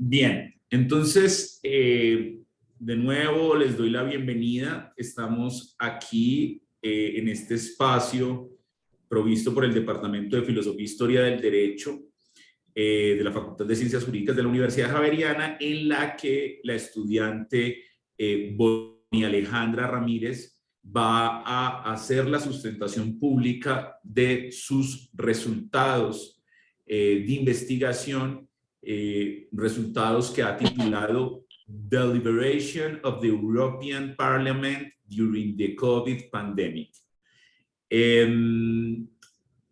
Bien, entonces, de nuevo les doy la bienvenida. Estamos aquí en este espacio provisto por el Departamento de Filosofía e Historia del Derecho de la Facultad de Ciencias Jurídicas de la Universidad Javeriana, en la que la estudiante Bonnie Alejandra Ramírez va a hacer la sustentación pública de sus resultados de investigación, resultados que ha titulado Deliberation of the European Parliament During the COVID Pandemic.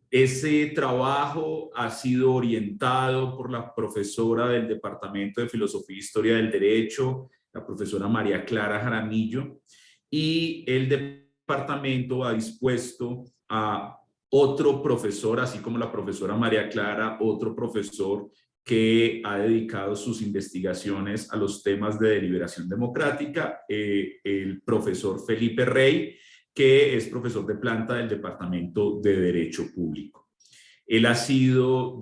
Ese trabajo ha sido orientado por la profesora del Departamento de Filosofía e Historia del Derecho, la profesora María Clara Jaramillo, y el departamento ha dispuesto a otro profesor, así como la profesora María Clara, otro profesor que ha dedicado sus investigaciones a los temas de deliberación democrática, el profesor Felipe Rey, que es profesor de planta del Departamento de Derecho Público. Él ha sido,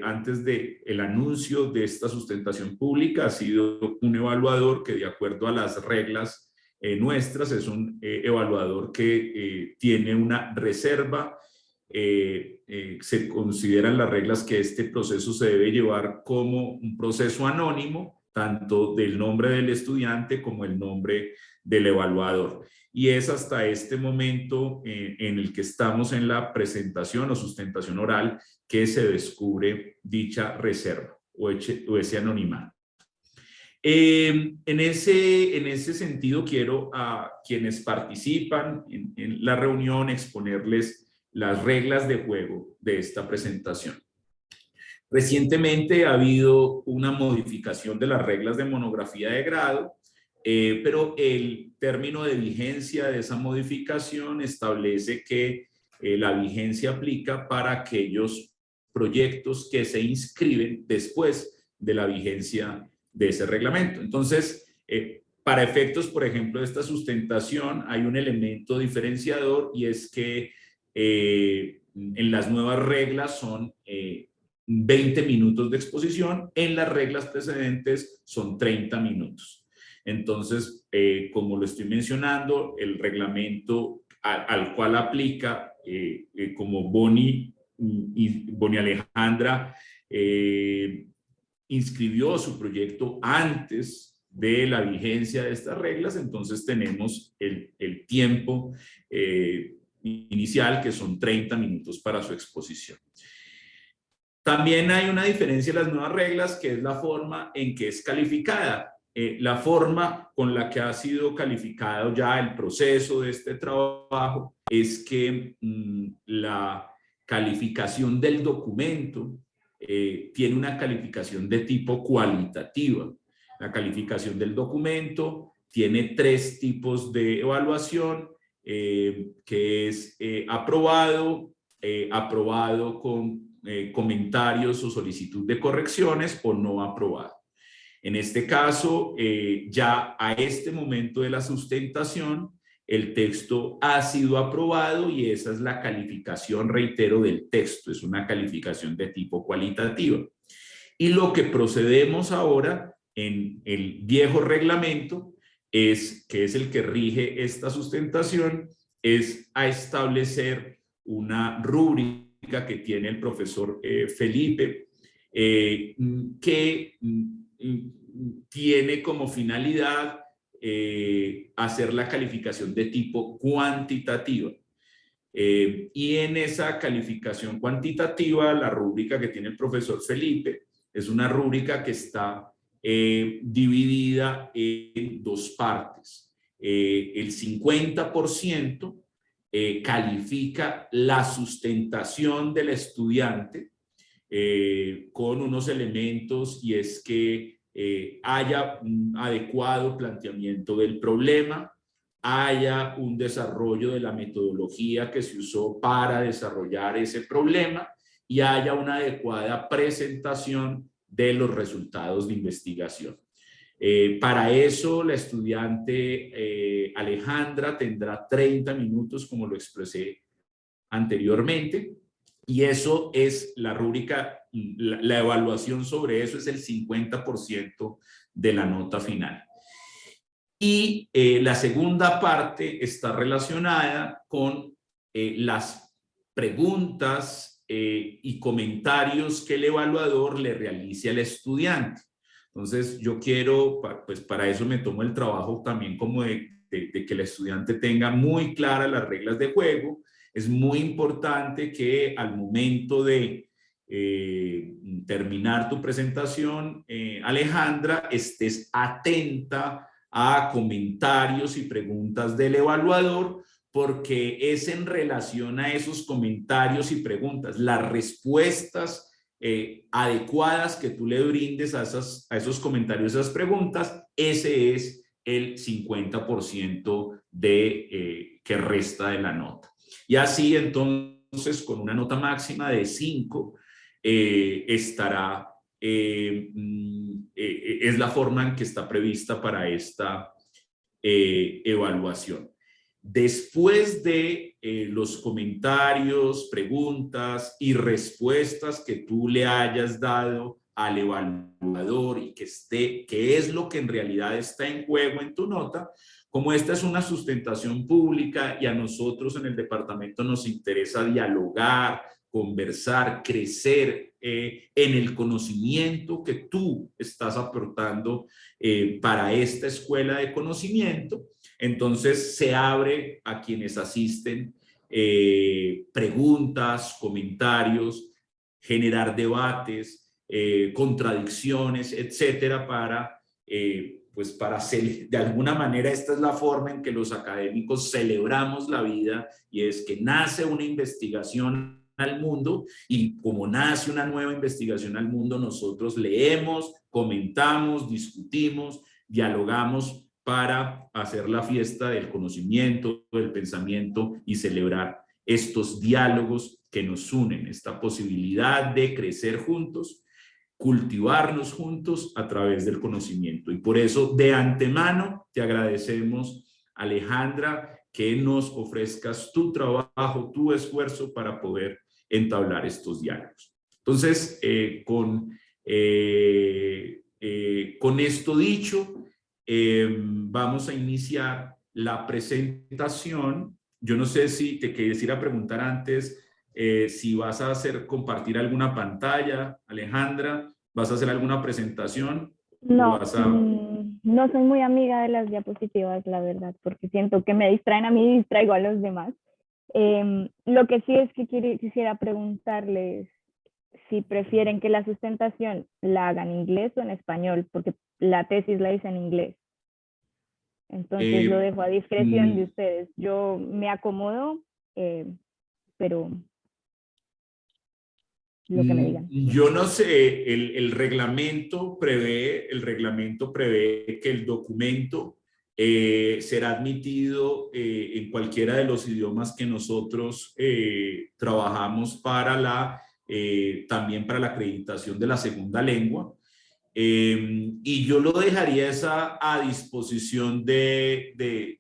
antes del anuncio de esta sustentación pública, ha sido un evaluador que, de acuerdo a las reglas nuestras, es un evaluador que tiene una reserva. Se consideran las reglas que este proceso se debe llevar como un proceso anónimo, tanto del nombre del estudiante como el nombre del evaluador. Y es hasta este momento en el que estamos en la presentación o sustentación oral que se descubre dicha reserva o ese anonimato. En ese sentido, quiero a quienes participan en la reunión exponerles las reglas de juego de esta presentación. Recientemente ha habido una modificación de las reglas de monografía de grado, pero el término de vigencia de esa modificación establece que la vigencia aplica para aquellos proyectos que se inscriben después de la vigencia de ese reglamento. Entonces, para efectos, por ejemplo, de esta sustentación, hay un elemento diferenciador, y es que en las nuevas reglas son 20 minutos de exposición, en las reglas precedentes son 30 minutos. Entonces, como lo estoy mencionando, el reglamento al cual aplica, como Bonnie Alejandra inscribió su proyecto antes de la vigencia de estas reglas, entonces tenemos el tiempo inicial, que son 30 minutos para su exposición. También hay una diferencia en las nuevas reglas, que es la forma en que es calificada. La forma con la que ha sido calificado ya el proceso de este trabajo es que la calificación del documento tiene una calificación de tipo cualitativa. La calificación del documento tiene 3 tipos de evaluación, que es aprobado, aprobado con comentarios o solicitud de correcciones, o no aprobado. En este caso, ya a este momento de la sustentación, el texto ha sido aprobado, y esa es la calificación, reitero, del texto. Es una calificación de tipo cualitativa. Y lo que procedemos ahora en el viejo reglamento, que es el que rige esta sustentación, es a establecer una rúbrica que tiene el profesor Felipe, que tiene como finalidad hacer la calificación de tipo cuantitativa. Y en esa calificación cuantitativa, la rúbrica que tiene el profesor Felipe es una rúbrica que está dividida en 2 partes. El 50% califica la sustentación del estudiante con unos elementos, y es que haya un adecuado planteamiento del problema, haya un desarrollo de la metodología que se usó para desarrollar ese problema, y haya una adecuada presentación de los resultados de investigación. Para eso, la estudiante Alejandra tendrá 30 minutos, como lo expresé anteriormente, Y eso es la rúbrica, la evaluación sobre eso es el 50% de la nota final. Y la segunda parte está relacionada con las preguntas y comentarios que el evaluador le realice al estudiante. Entonces, yo quiero, pues para eso me tomo el trabajo también como de que el estudiante tenga muy claras las reglas de juego. Es muy importante que al momento de terminar tu presentación, Alejandra, estés atenta a comentarios y preguntas del evaluador, porque es en relación a esos comentarios y preguntas, las respuestas adecuadas que tú le brindes a esos comentarios, a esas preguntas, ese es el 50% que resta de la nota. Y así entonces, con una nota máxima de 5, estará es la forma en que está prevista para esta evaluación. Después de los comentarios, preguntas y respuestas que tú le hayas dado al evaluador y que es lo que en realidad está en juego en tu nota, como esta es una sustentación pública y a nosotros en el departamento nos interesa dialogar, conversar, crecer en el conocimiento que tú estás aportando para esta escuela de conocimiento. Entonces se abre a quienes asisten preguntas, comentarios, generar debates, contradicciones, etcétera, pues para de alguna manera esta es la forma en que los académicos celebramos la vida, y es que nace una investigación al mundo, y como nace una nueva investigación al mundo, nosotros leemos, comentamos, discutimos, dialogamos para hacer la fiesta del conocimiento, del pensamiento y celebrar estos diálogos que nos unen, esta posibilidad de crecer juntos, cultivarnos juntos a través del conocimiento. Y por eso, de antemano, te agradecemos, Alejandra, que nos ofrezcas tu trabajo, tu esfuerzo para poder entablar estos diálogos. Entonces, con esto dicho, vamos a iniciar la presentación. Yo no sé si te quisiera preguntar antes si vas a compartir alguna pantalla, Alejandra, vas a hacer alguna presentación. No, no soy muy amiga de las diapositivas, la verdad, porque siento que me distraen a mí y distraigo a los demás. Lo que sí es que quisiera preguntarles si prefieren que la sustentación la hagan en inglés o en español, porque la tesis la hice en inglés. Entonces lo dejo a discreción de ustedes. Yo me acomodo, pero lo que me digan. Yo no sé, el reglamento prevé que el documento será admitido en cualquiera de los idiomas que nosotros trabajamos también para la acreditación de la segunda lengua. Y yo lo dejaría a disposición del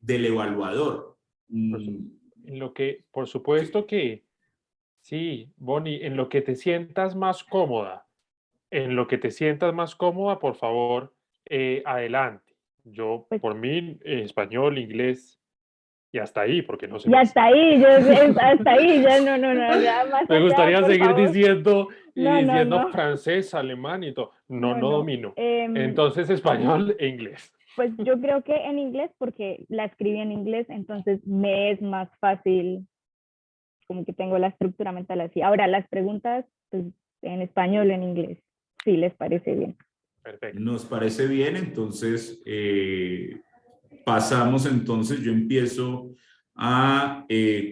evaluador. En lo que, por supuesto que sí, Bonnie, en lo que te sientas más cómoda, por favor, adelante. Yo, por mí, español, inglés y hasta ahí, porque no sé y más. hasta ahí, hasta ahí, ya no, ya más Me gustaría allá, seguir favor. diciendo No. francés, alemán y todo. No domino. Entonces, español e inglés. Pues yo creo que en inglés, porque la escribí en inglés, entonces me es más fácil, como que tengo la estructura mental así. Ahora, las preguntas, pues en español o en inglés, si les parece bien. Perfecto. Nos parece bien, entonces pasamos, entonces yo empiezo a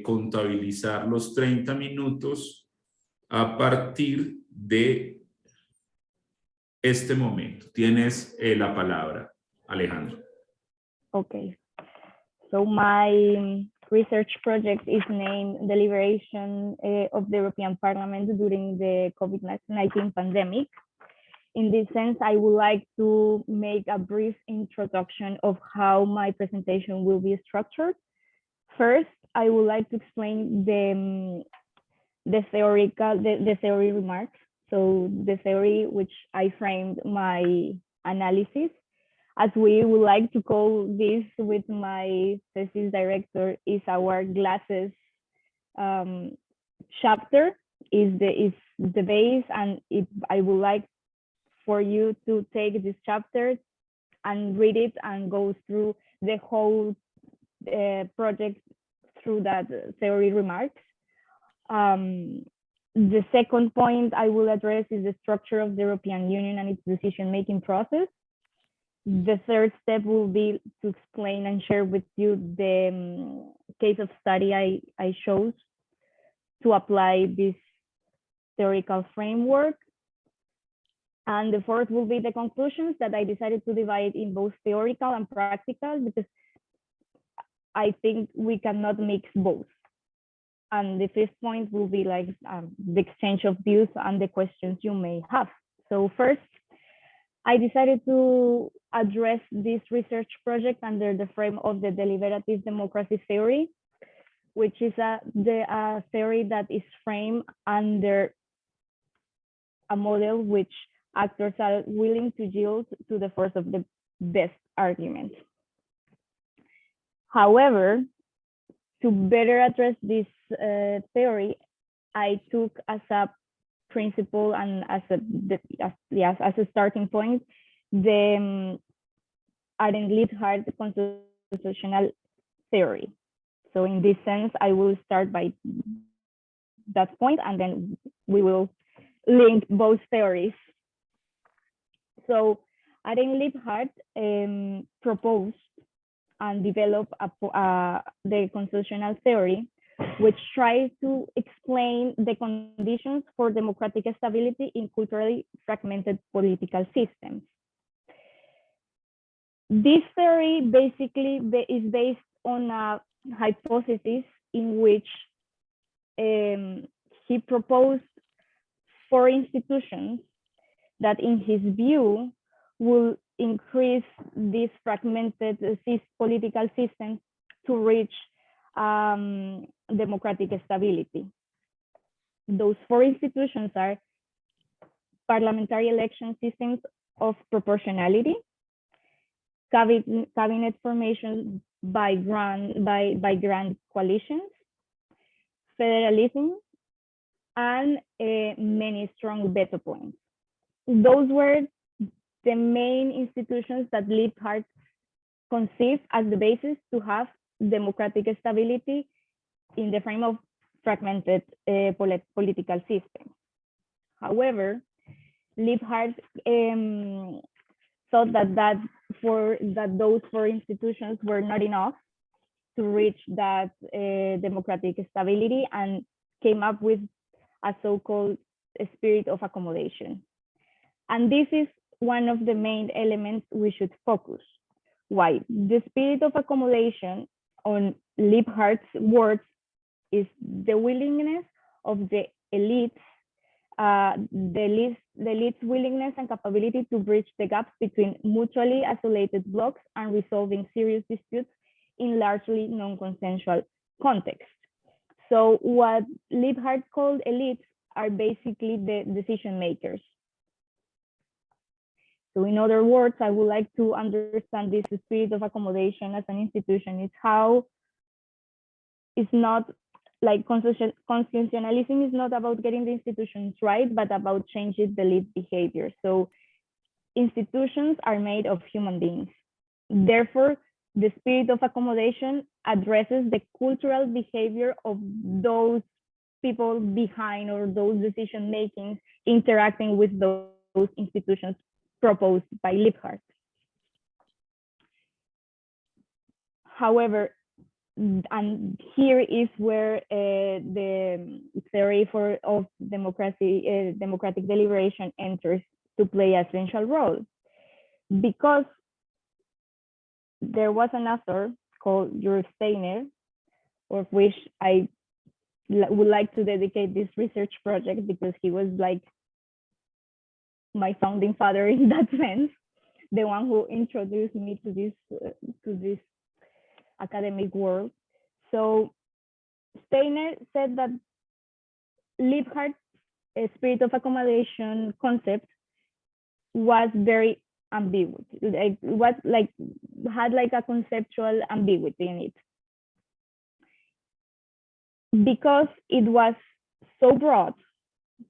contabilizar los 30 minutos a partir de este momento. Tienes la palabra, Alejandro. Okay. So my research project is named Deliberation of the European Parliament during the COVID-19 pandemic. In this sense, I would like to make a brief introduction of how my presentation will be structured. First, I would like to explain the theory remarks. So the theory which I framed my analysis, as we would like to call this with my thesis director, is our glasses chapter, is the base, and I would like for you to take this chapter and read it and go through the whole project through that theory remarks. The second point I will address is the structure of the European Union and its decision-making process. The third step will be to explain and share with you the case of study I chose to apply this theoretical framework. And the fourth will be the conclusions that I decided to divide in both theoretical and practical, because I think we cannot mix both. And the fifth point will be like the exchange of views and the questions you may have. So first, I decided to address this research project under the frame of the deliberative democracy theory, which is a theory that is framed under a model which actors are willing to yield to the force of the best argument. However, to better address this theory, I took as a principle and as a starting point the Arendt Liebhardt constitutional theory. So in this sense, I will start by that point, and then we will link both theories. So Arendt Liebhardt proposed and developed the constitutional theory, which tries to explain the conditions for democratic stability in culturally fragmented political systems. This theory basically is based on a hypothesis in which he proposed 4 institutions that, in his view, will increase this fragmented political system to reach democratic stability. Those 4 institutions are parliamentary election systems of proportionality, cabinet formation by grand coalitions, federalism, and many strong veto points. Those were the main institutions that Liebhardt conceived as the basis to have democratic stability in the frame of fragmented political systems. However, Liebhardt thought that those 4 institutions were not enough to reach that democratic stability, and came up with a so-called spirit of accommodation. And this is one of the main elements we should focus. Why? The spirit of accommodation, on Liebhardt's words, is the willingness of the elites, the elites' willingness and capability to bridge the gaps between mutually isolated blocs and resolving serious disputes in largely non-consensual contexts. So what Liebhardt called elites are basically the decision makers. So in other words, I would like to understand this spirit of accommodation as an institution. It's how it's not like constitutionalism is not about getting the institutions right, but about changing the elite behavior. So institutions are made of human beings. Therefore, the spirit of accommodation addresses the cultural behavior of those people behind, or those decision makings interacting with those institutions proposed by Liebhardt. However, and here is where the theory of democratic deliberation enters to play a central role, because there was an author called Jürg Steiner, of which I would like to dedicate this research project, because he was like my founding father in that sense, the one who introduced me to this academic world. So Steiner said that Liebhardt's spirit of accommodation concept was very ambiguous. It was like had like a conceptual ambiguity in it because it was so broad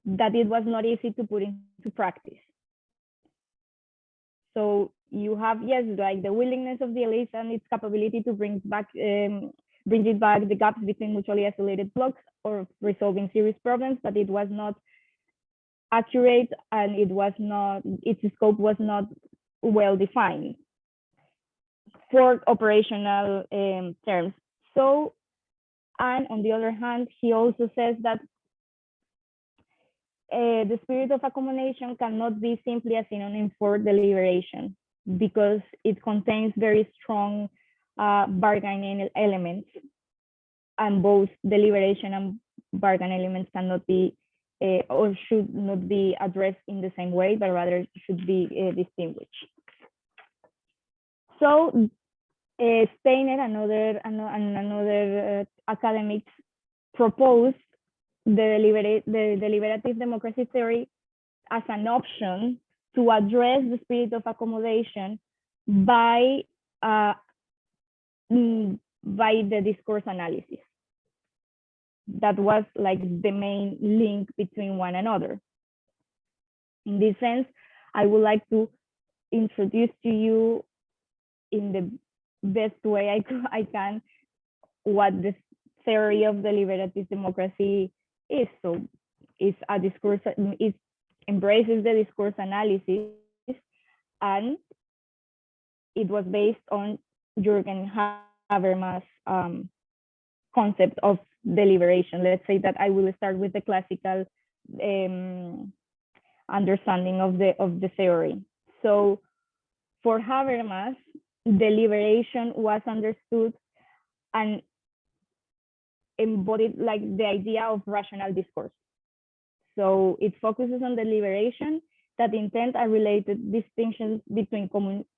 that it was not easy to put into practice. So you have, yes, like the willingness of the elites and its capability to bring it back the gaps between mutually isolated blocks or resolving serious problems, but it was not accurate and its scope was not well defined for operational terms. So, and on the other hand, he also says that the spirit of accommodation cannot be simply a synonym for deliberation because it contains very strong bargaining elements, and both deliberation and bargain elements cannot be or should not be addressed in the same way, but rather should be distinguished. So Steiner and another academics proposed the deliberative democracy theory as an option to address the spirit of accommodation by the discourse analysis. That was like the main link between one another. In this sense, I would like to introduce to you in the best way I can what the theory of deliberative democracy is. So it's a discourse, it embraces the discourse analysis, and it was based on Jürgen Habermas' concept of deliberation. Let's say that I will start with the classical understanding of the theory. So for Habermas, deliberation was understood and embodied like the idea of rational discourse. So it focuses on deliberation, that intent are related distinctions between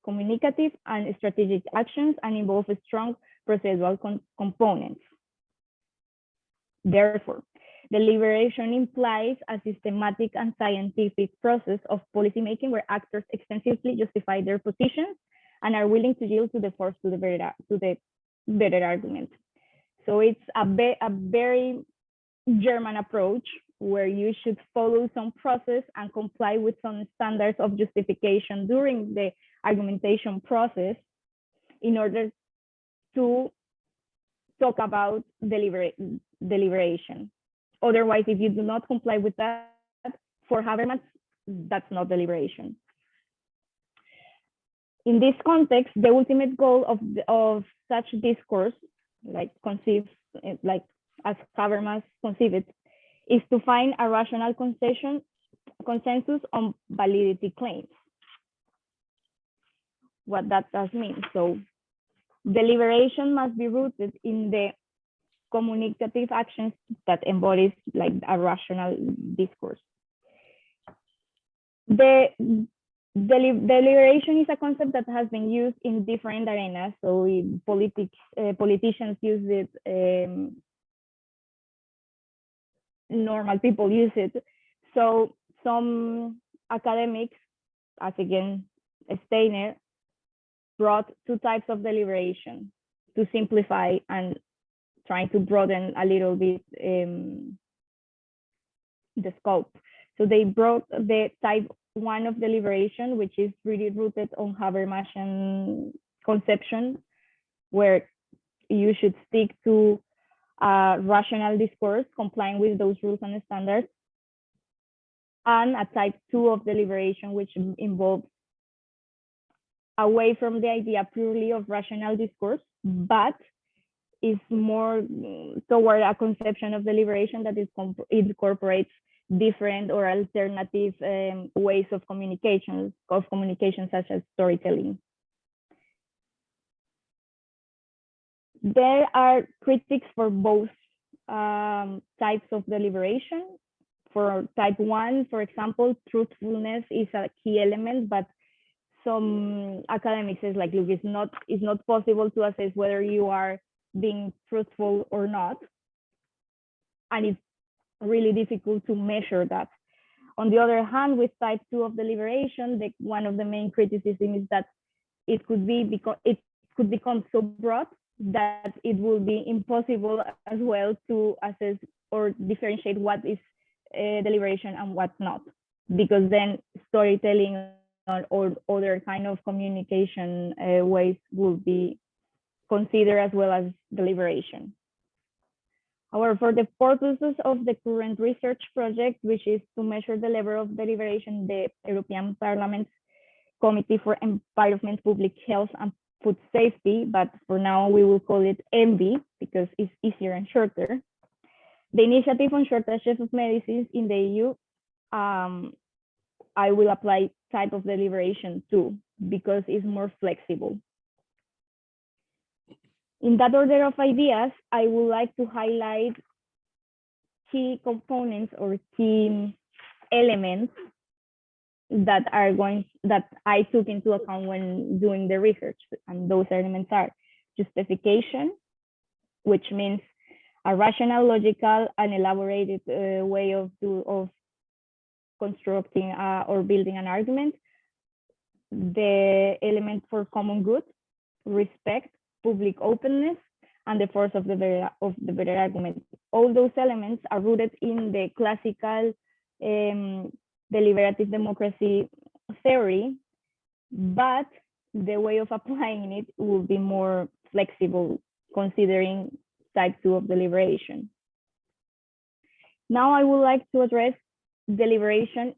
communicative and strategic actions and involve strong procedural components. Therefore, deliberation implies a systematic and scientific process of policymaking where actors extensively justify their positions and are willing to yield to the force to the better argument. So it's a very German approach where you should follow some process and comply with some standards of justification during the argumentation process in order to talk about deliberation. Otherwise, if you do not comply with that, for Habermas, that's not deliberation. In this context, the ultimate goal of such discourse, like conceived, like as Habermas conceived it, is to find a rational consensus on validity claims. What that does mean. So deliberation must be rooted in the communicative actions that embodies like a rational discourse. The deliberation is a concept that has been used in different arenas. So in politics, politicians use it, normal people use it. So some academics, as again Steiner, brought two types of deliberation to simplify and trying to broaden a little bit the scope. So they brought the type 1 of deliberation, which is really rooted on Habermasian conception, where you should stick to rational discourse, complying with those rules and standards, and a type 2 of deliberation, which involves away from the idea purely of rational discourse, but is more toward a conception of deliberation that incorporates different or alternative ways of communication such as storytelling. There are critics for both types of deliberation. For type 1, for example, truthfulness is a key element, but some academics says like, look, it's not possible to assess whether you are being truthful or not. And really difficult to measure that. On the other hand, with type 2 of deliberation, one of the main criticisms is that it could become so broad that it will be impossible as well to assess or differentiate what is deliberation and what's not, because then storytelling or other kind of communication ways will be considered as well as deliberation. However, for the purposes of the current research project, which is to measure the level of deliberation, the European Parliament's Committee for Environment, Public Health and Food Safety, but for now we will call it ENVI because it's easier and shorter. The Initiative on Shortages of Medicines in the EU, I will apply type of deliberation too, because it's more flexible. In that order of ideas, I would like to highlight key components or key elements that I took into account when doing the research. And those elements are justification, which means a rational, logical, and elaborated way of constructing or building an argument. The element for common good, respect, public openness, and the force of the better argument. All those elements are rooted in the classical deliberative democracy theory, but the way of applying it will be more flexible considering type 2 of deliberation. Now I would like to address deliberation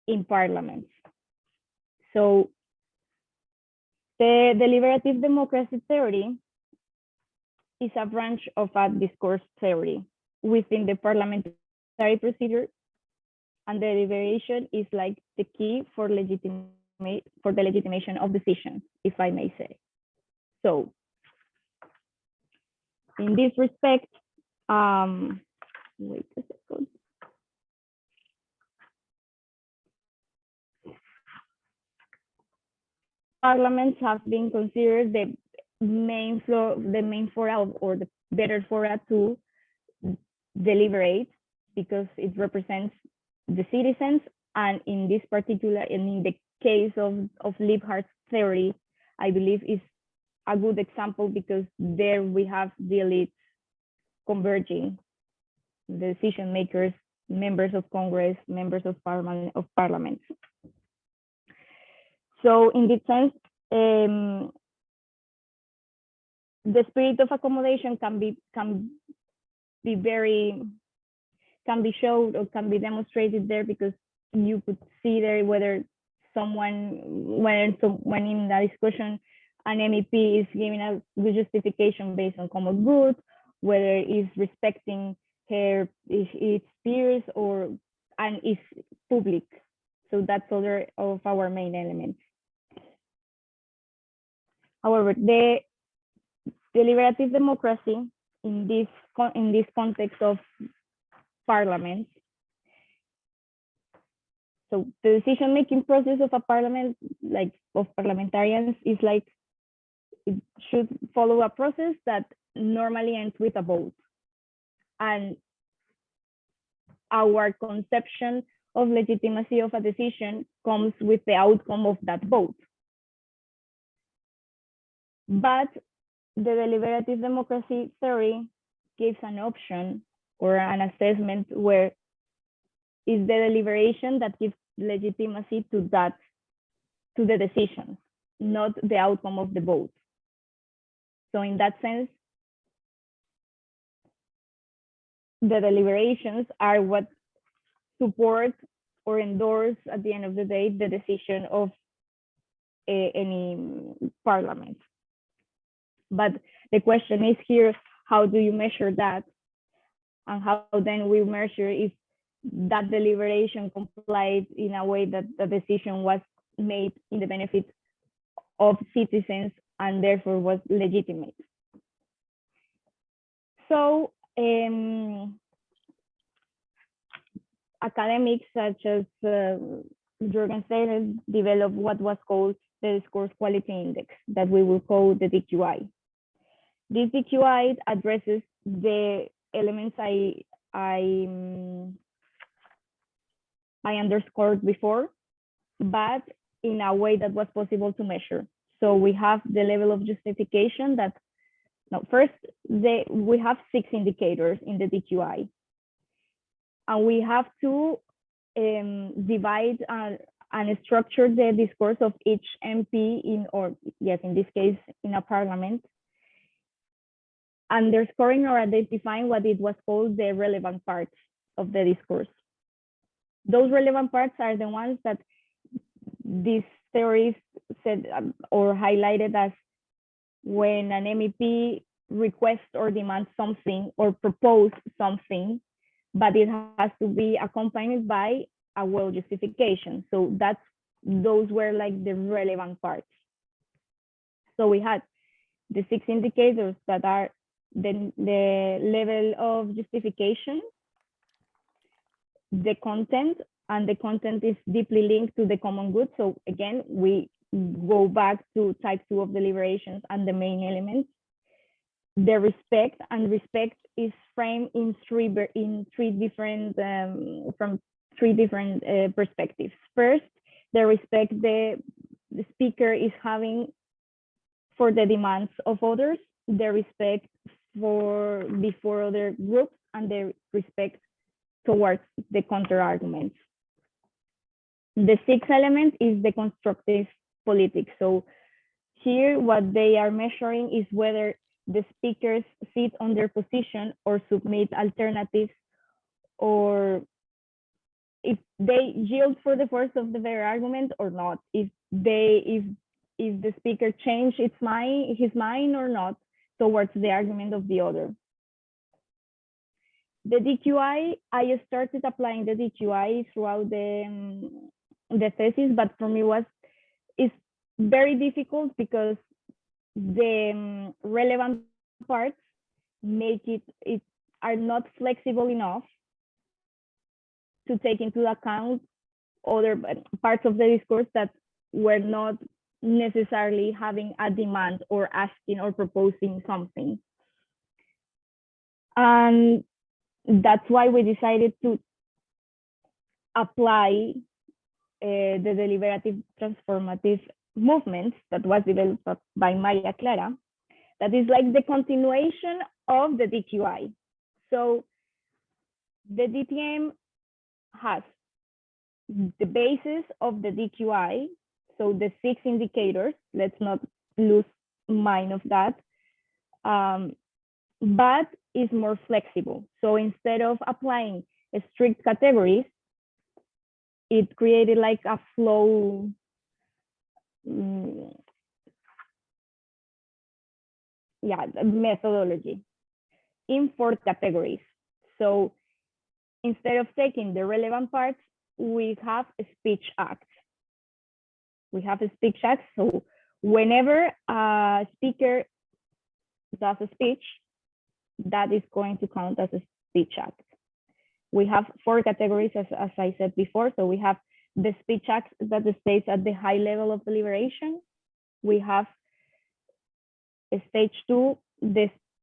in parliaments. So the deliberative democracy theory is a branch of a discourse theory within the parliamentary procedure, and deliberation is like the key for the legitimation of decisions, if I may say. So in this respect, wait a second. Parliaments have been considered the main forum or the better forum to deliberate, because it represents the citizens, and in this particular, and in the case of Liebhardt's theory, I believe is a good example, because there we have the elites converging, the decision makers, members of Congress, members of parliament. So in this sense, the spirit of accommodation can be showed or can be demonstrated there, because you could see there whether someone in the discussion, an MEP is giving a good justification based on common good, whether is respecting its peers and is public. So that's other of our main elements. However, the deliberative democracy in this context of parliament, so the decision-making process of a parliament, like of parliamentarians, is like it should follow a process that normally ends with a vote, and our conception of legitimacy of a decision comes with the outcome of that vote. But the deliberative democracy theory gives an option or an assessment where is the deliberation that gives legitimacy to the decision, not the outcome of the vote. So in that sense, the deliberations are what support or endorse at the end of the day the decision of any parliament. But the question is here, how do you measure that? And how then we measure if that deliberation complied in a way that the decision was made in the benefit of citizens and therefore was legitimate. So academics such as Jürgen Steiner developed what was called the Discourse Quality Index, that we will call the DQI. This DQI addresses the elements I I underscored before, but in a way that was possible to measure. So we have the level of justification that, no, first, we have 6 indicators in the DQI. And we have to divide and structure the discourse of each MP in this case, in a parliament, underscoring or identifying what it was called the relevant parts of the discourse. Those relevant parts are the ones that these theorists said or highlighted as when an MEP requests or demands something or propose something, but it has to be accompanied by a well justification. So those were like the relevant parts. So we had the 6 indicators that are the level of justification, the content, and the content is deeply linked to the common good. So again, we go back to type 2 of deliberations and the main elements. The respect, and respect is framed in three different perspectives. First, the respect the speaker is having for the demands of others, the respect before other groups, and the respect towards the counter arguments. The 6th element is the constructive politics. So here what they are measuring is whether the speakers sit on their position or submit alternatives, or if they yield for the force of the very argument or not, if the speaker changed his mind or not towards the argument of the other. The DQI, I started applying the DQI throughout the thesis, but for me it's very difficult because the relevant parts make it are not flexible enough to take into account other parts of the discourse that were not necessarily having a demand or asking or proposing something. And that's why we decided to apply the deliberative transformative movement that was developed by Maria Clara, that is like the continuation of the DQI. So the DTM has the basis of the DQI, so the 6 indicators, let's not lose mind of that, but is more flexible. So instead of applying strict categories, it created like a flow methodology in 4 categories. So instead of taking the relevant parts, we have a speech acts. We have a speech act. So whenever a speaker does a speech, that is going to count as a speech act. We have 4 categories, as I said before. So we have the speech act that stays at the high level of deliberation. We have a stage 2,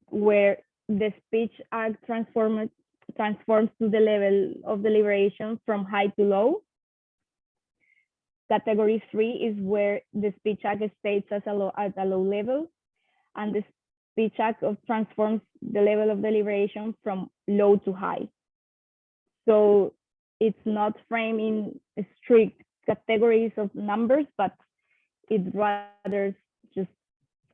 where the speech act transforms to the level of deliberation from high to low. Category 3 is where the speech act stays at a low level, and the speech act transforms the level of deliberation from low to high. So it's not framed in strict categories of numbers, but it's rather just,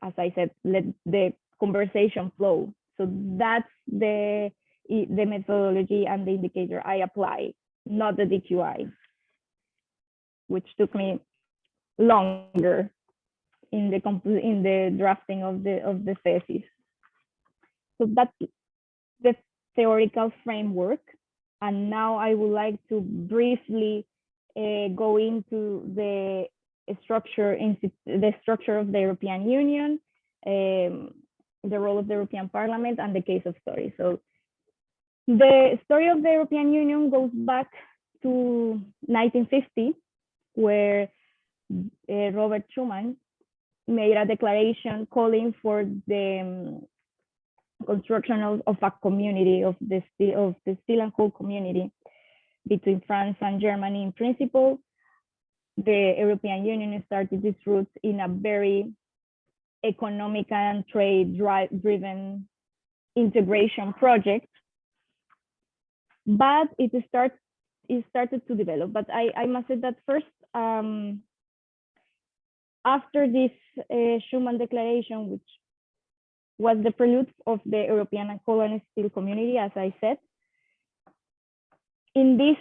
as I said, let the conversation flow. So that's the methodology and the indicator I apply, not the DQI, which took me longer in the drafting of the thesis. So that's the theoretical framework. And now I would like to briefly go into the structure of the European Union, the role of the European Parliament, and the case of story. So the story of the European Union goes back to 1950, where Robert Schuman made a declaration calling for the construction of a community of the steel and coal community between France and Germany. In principle, the European Union started its roots in a very economic and trade driven integration project, but it started to develop. But I must say that first, after this Schuman Declaration, which was the prelude of the European coal and steel community, as I said, in this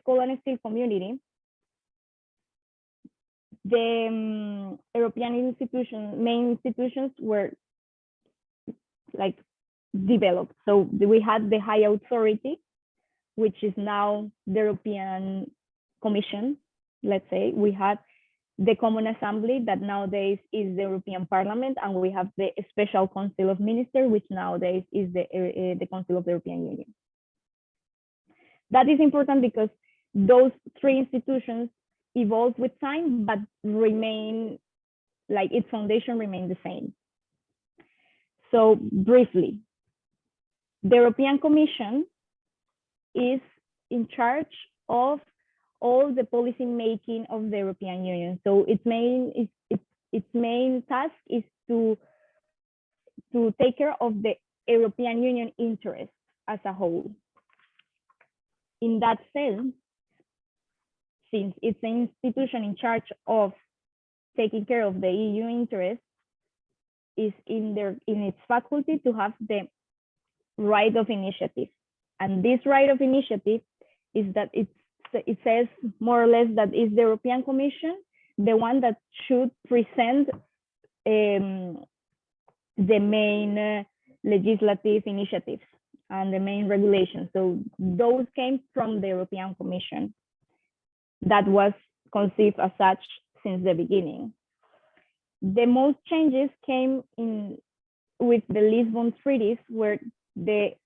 coal and steel community, the European main institutions were like developed. So we had the High Authority, which is now the European Commission, let's say. We had the Common Assembly, that nowadays is the European Parliament, and we have the Special Council of Ministers, which nowadays is the Council of the European Union. That is important because those three institutions evolved with time, but remain, like its foundation remained the same. So briefly, the European Commission is in charge of all the policy making of the European Union. So its main task is to take care of the European Union interests as a whole. In that sense, since it's an institution in charge of taking care of the EU interests, is in its faculty to have the right of initiative. And this right of initiative is that it says more or less that is the European Commission the one that should present the main legislative initiatives and the main regulations. So those came from the European Commission. That was conceived as such since the beginning. The most changes came in with the Lisbon treaties, where the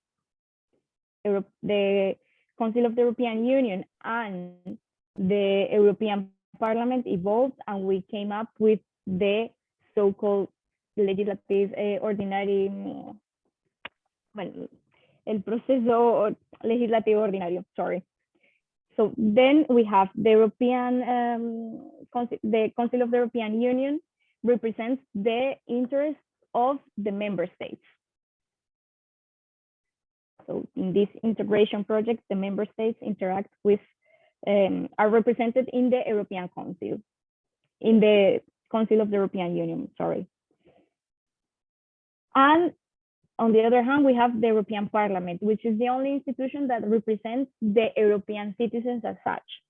Council of the European Union and the European Parliament evolved, and we came up with the so-called legislative ordinary, bueno, el proceso legislativo ordinario, sorry. So then we have the European, the Council of the European Union represents the interests of the member states. So in this integration project, the member states interact with, are represented in the European Council, in the Council of the European Union, sorry. And on the other hand, we have the European Parliament, which is the only institution that represents the European citizens as such.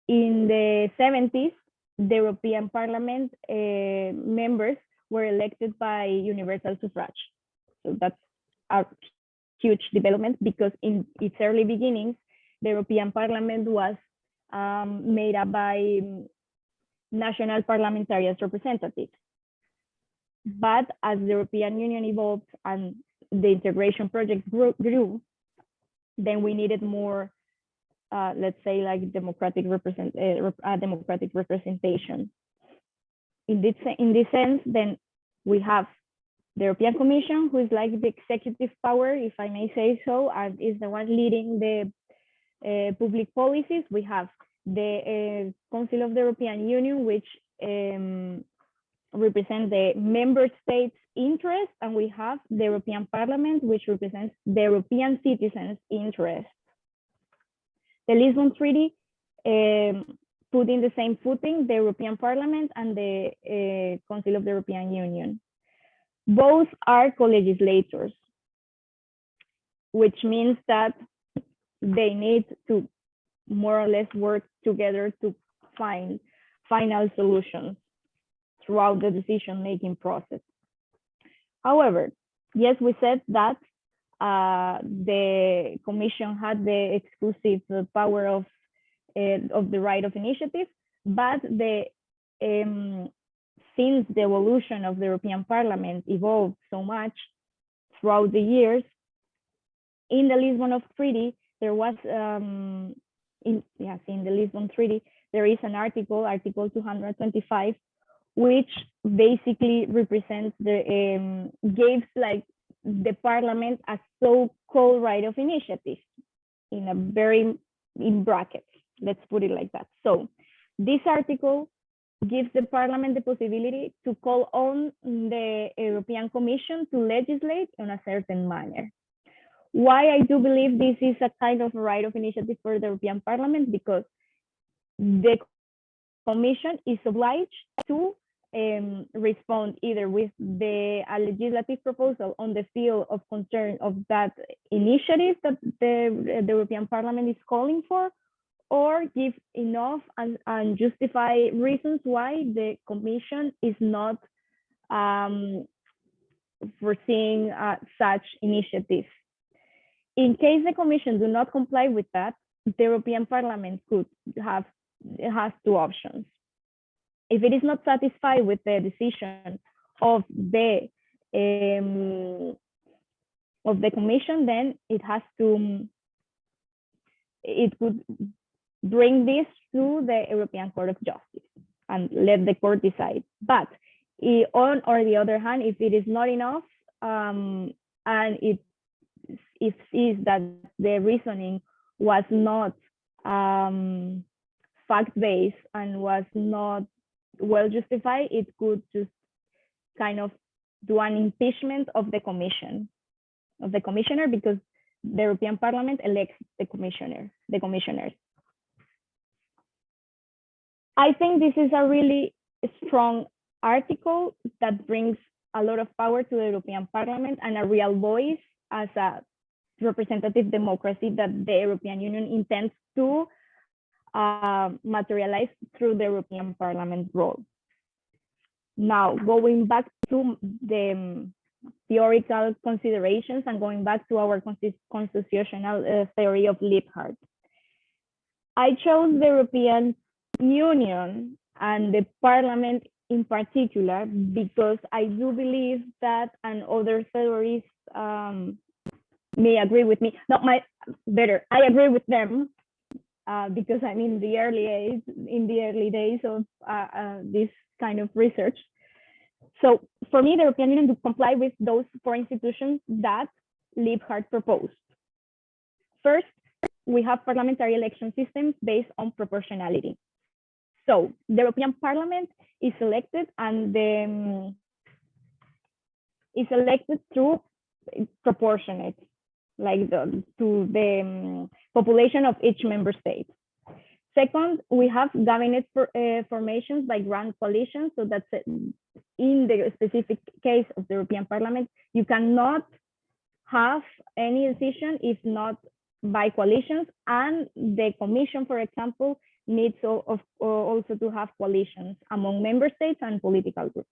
In the 70s, the European Parliament members were elected by universal suffrage. So that's a huge development, because in its early beginnings, the European Parliament was made up by national parliamentarians representatives. But as the European Union evolved and the integration project grew, then we needed more, let's say, like democratic representation. In this sense, then we have the European Commission, who is like the executive power, if I may say so, and is the one leading the public policies. We have the Council of the European Union, which represent the member states' interests, and we have the European Parliament, which represents the European citizens' interests. The Lisbon Treaty put in the same footing the European Parliament and the Council of the European Union. Both are co-legislators, which means that they need to more or less work together to find final solutions throughout the decision-making process. However, yes, we said that the Commission had the exclusive power of the right of initiative, but since the evolution of the European Parliament evolved so much throughout the years, in the Lisbon Treaty, there was, in the Lisbon Treaty, there is an article, Article 225, which basically represents gives like the parliament a so-called right of initiative in brackets, let's put it like that. So this article gives the parliament the possibility to call on the European Commission to legislate in a certain manner. Why I do believe this is a kind of a right of initiative for the European Parliament, because the Commission is obliged to respond either with a legislative proposal on the field of concern of that initiative that the European Parliament is calling for, or give enough and justify reasons why the Commission is not foreseeing such initiatives. In case the Commission do not comply with that, the European Parliament has two options. If it is not satisfied with the decision of the Commission, then it could bring this to the European Court of Justice and let the court decide. But on or the other hand, if it is not enough, and it is that the reasoning was not fact-based and was not well justified, it could just kind of do an impeachment of the commissioner, because the European Parliament elects the commissioners. I think this is a really strong article that brings a lot of power to the European Parliament and a real voice as a representative democracy that the European Union intends to materialize through the European Parliament role. Now, going back to the theoretical considerations and going back to our constitutional theory of Liebhardt, I chose the European Union and the Parliament in particular because I do believe that, and other theories may agree with me. I agree with them because I'm in the early days of this kind of research. So for me, the European Union to comply with those four institutions that Liebhardt proposed. First, we have parliamentary election systems based on proportionality. So the European Parliament is elected, and is elected through proportionate, like to the population of each member state. Second, we have cabinet formations by grand coalitions. So that's in the specific case of the European Parliament, you cannot have any decision if not by coalitions, and the Commission, for example, needs also to have coalitions among member states and political groups.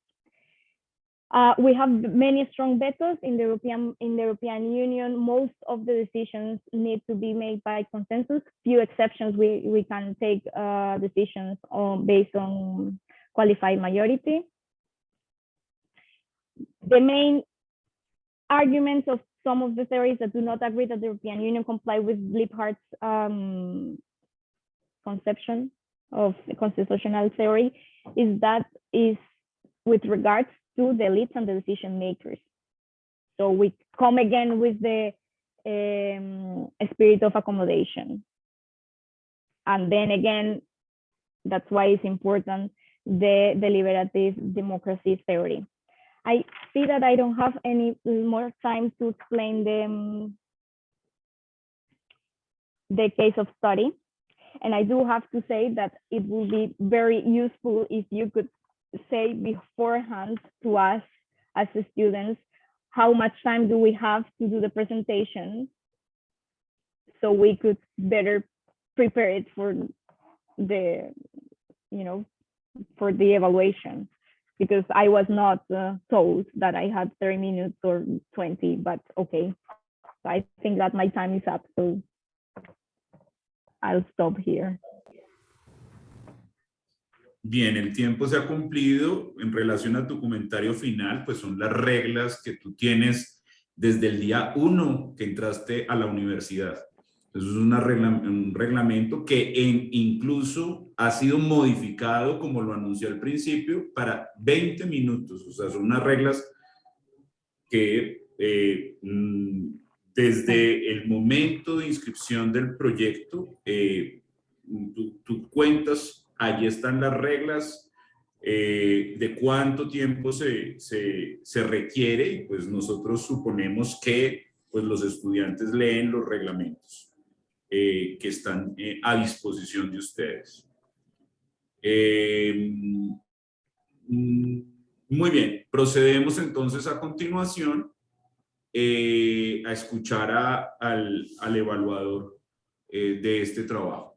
We have many strong vetoes in the European Union. Most of the decisions need to be made by consensus. Few exceptions, we can take decisions based on qualified majority. The main arguments of some of the theories that do not agree that the European Union comply with Liebhardt's conception of the constitutional theory is with regards to the elites and the decision makers. So we come again with the spirit of accommodation. And then again, that's why it's important, the deliberative democracy theory. I see that I don't have any more time to explain the case of study. And I do have to say that it would be very useful if you could say beforehand to us as students, how much time do we have to do the presentation, so we could better prepare it for the, for the evaluation. Because I was not told that I had 30 minutes or 20, but okay. So I think that my time is up, so I'll stop here. Bien, el tiempo se ha cumplido. En relación a tu comentario final, pues son las reglas que tú tienes desde el día 1 que entraste a la universidad. Es un reglamento que incluso ha sido modificado, como lo anunció al principio, para 20 minutos. O sea, son unas reglas que desde el momento de inscripción del proyecto, tú cuentas, allí están las reglas, de cuánto tiempo se requiere, y pues nosotros suponemos que pues, los estudiantes leen los reglamentos que están a disposición de ustedes. Muy bien, procedemos entonces a continuación a escuchar al evaluador de este trabajo.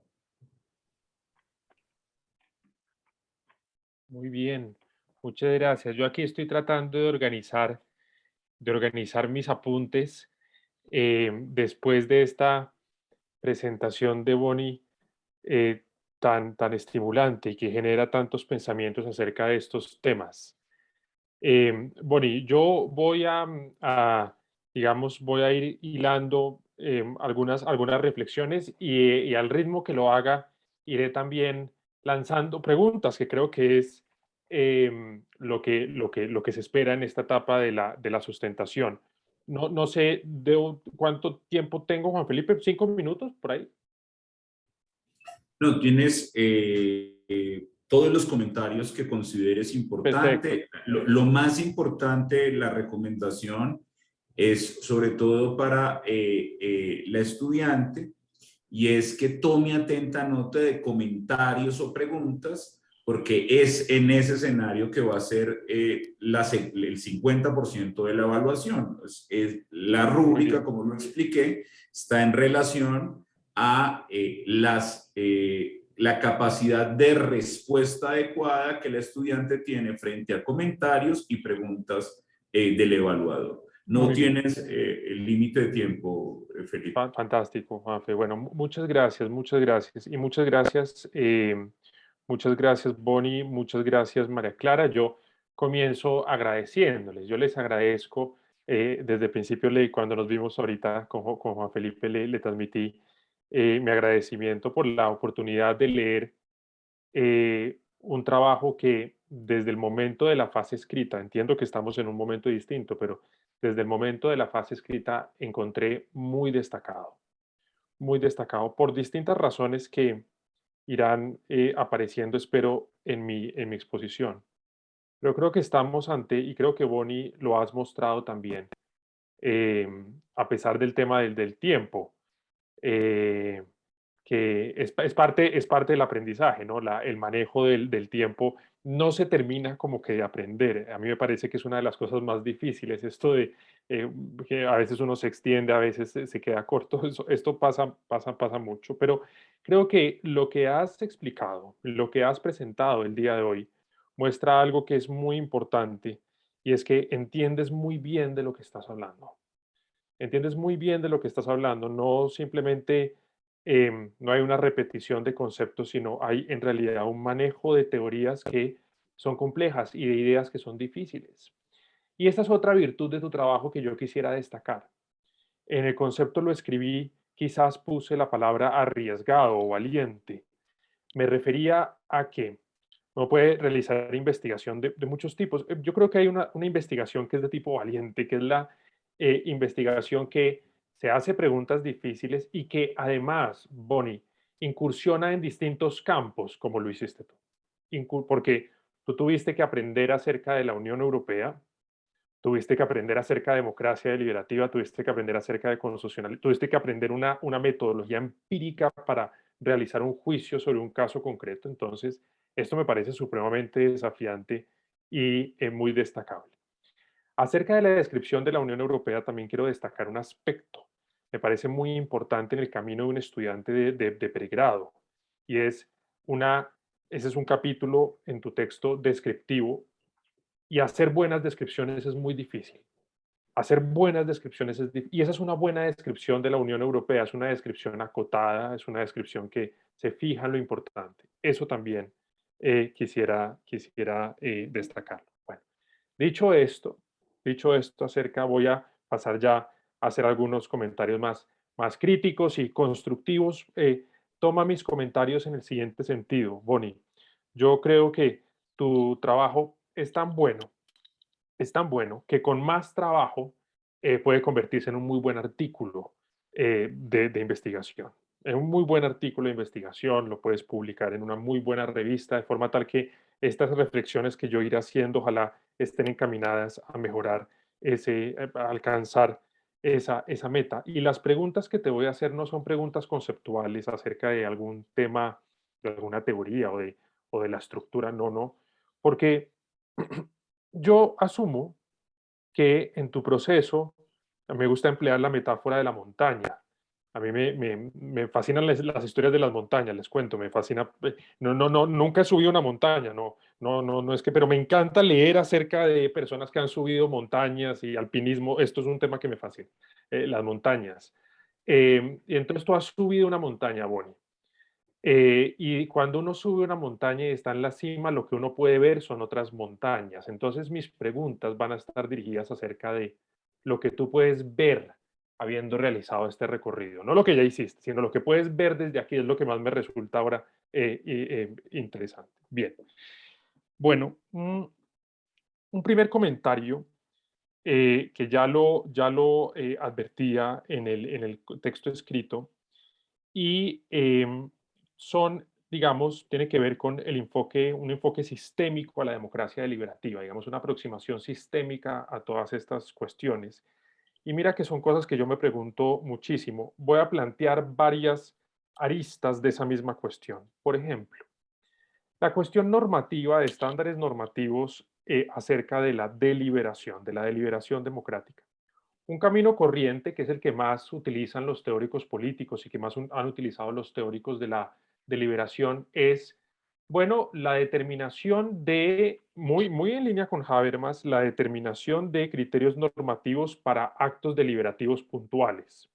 Muy bien, muchas gracias. Yo aquí estoy tratando de organizar mis apuntes después de esta presentación de Bonnie tan estimulante y que genera tantos pensamientos acerca de estos temas. Bonnie, yo voy digamos, voy a ir hilando algunas reflexiones y al ritmo que lo haga, iré también lanzando preguntas, que creo que es lo que se espera en esta etapa de la sustentación. No sé cuánto tiempo tengo, Juan Felipe, 5 minutos por ahí. No, tienes todos los comentarios que consideres Perfecto. importante. Lo más importante, la recomendación es sobre todo para la estudiante, y es que tome atenta nota de comentarios o preguntas, porque es en ese escenario que va a ser el 50% de la evaluación. Es la rúbrica, como lo expliqué, está en relación a la capacidad de respuesta adecuada que el estudiante tiene frente a comentarios y preguntas del evaluador. No Muy bien. tienes el límite de tiempo, Felipe. Fantástico, Juanfe. Bueno, muchas gracias, muchas gracias. Y muchas gracias, Bonnie, muchas gracias, María Clara. Yo comienzo agradeciéndoles. Yo les agradezco, desde el principio, cuando nos vimos ahorita con Juan Felipe, le transmití mi agradecimiento por la oportunidad de leer un trabajo que desde el momento de la fase escrita, entiendo que estamos en un momento distinto, pero desde el momento de la fase escrita encontré muy destacado por distintas razones que irán apareciendo, espero, en mi exposición. Pero creo que estamos ante, y creo que Bonnie lo has mostrado también, a pesar del tema del tiempo, eh, que es parte del aprendizaje, ¿no? El manejo del tiempo no se termina como que de aprender. A mí me parece que es una de las cosas más difíciles, esto de que a veces uno se extiende, a veces se queda corto, esto pasa mucho, pero creo que lo que has explicado, lo que has presentado el día de hoy, muestra algo que es muy importante y es que entiendes muy bien de lo que estás hablando. Entiendes muy bien de lo que estás hablando, no simplemente no hay una repetición de conceptos, sino hay en realidad un manejo de teorías que son complejas y de ideas que son difíciles. Y esta es otra virtud de tu trabajo que yo quisiera destacar. En el concepto lo escribí, quizás puse la palabra arriesgado o valiente. Me refería a que uno puede realizar investigación de muchos tipos. Yo creo que hay una investigación que es de tipo valiente, que es la investigación que se hace preguntas difíciles y que además, Bonnie, incursiona en distintos campos, como lo hiciste tú. Porque tú tuviste que aprender acerca de la Unión Europea, tuviste que aprender acerca de democracia deliberativa, tuviste que aprender acerca de constitucional, tuviste que aprender una metodología empírica para realizar un juicio sobre un caso concreto. Entonces, esto me parece supremamente desafiante y muy destacable. Acerca de la descripción de la Unión Europea, también quiero destacar un aspecto. Me parece muy importante en el camino de un estudiante de pregrado, y ese es un capítulo en tu texto descriptivo, y hacer buenas descripciones es muy difícil. Hacer buenas descripciones y esa es una buena descripción de la Unión Europea, es una descripción acotada, es una descripción que se fija en lo importante. Eso también quisiera destacar. Bueno, dicho esto, voy a pasar ya a hacer algunos comentarios más más críticos y constructivos. Toma mis comentarios en el siguiente sentido, Bonnie. Yo creo que tu trabajo es tan bueno que con más trabajo puede convertirse en un muy buen artículo de investigación. Es un muy buen artículo de investigación, lo puedes publicar en una muy buena revista, de forma tal que estas reflexiones que yo iré haciendo, ojalá estén encaminadas a mejorar a alcanzar esa meta. Y las preguntas que te voy a hacer no son preguntas conceptuales acerca de algún tema, de alguna teoría o de la estructura, no, no, porque yo asumo que en tu proceso, me gusta emplear la metáfora de la montaña. A mí me fascinan las historias de las montañas, les cuento, me fascina. Nunca he subido una montaña, no es que, pero me encanta leer acerca de personas que han subido montañas y alpinismo. Esto es un tema que me fascina, las montañas. Y entonces tú has subido una montaña, Bonnie. Y cuando uno sube una montaña y está en la cima, lo que uno puede ver son otras montañas. Entonces mis preguntas van a estar dirigidas acerca de lo que tú puedes ver habiendo realizado este recorrido. No lo que ya hiciste, sino lo que puedes ver desde aquí es lo que más me resulta ahora interesante. Bien. Bueno, un primer comentario que ya lo advertía en el texto escrito y tiene que ver con un enfoque sistémico a la democracia deliberativa, digamos, una aproximación sistémica a todas estas cuestiones. Y mira que son cosas que yo me pregunto muchísimo. Voy a plantear varias aristas de esa misma cuestión. Por ejemplo, la cuestión normativa de estándares normativos acerca de la deliberación democrática. Un camino corriente, que es el que más utilizan los teóricos políticos y que más han utilizado los teóricos de la deliberación, es, bueno, la determinación muy en línea con Habermas, la determinación de criterios normativos para actos deliberativos puntuales,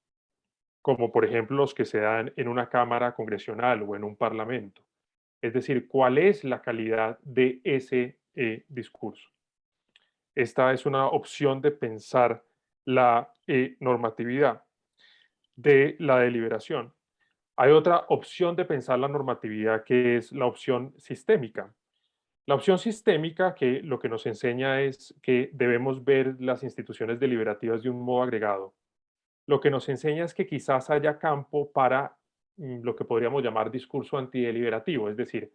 como por ejemplo los que se dan en una cámara congresional o en un parlamento. Es decir, cuál es la calidad de ese discurso. Esta es una opción de pensar la normatividad de la deliberación. Hay otra opción de pensar la normatividad que es la opción sistémica. La opción sistémica que lo que nos enseña es que debemos ver las instituciones deliberativas de un modo agregado. Lo que nos enseña es que quizás haya campo para lo que podríamos llamar discurso antideliberativo, es decir,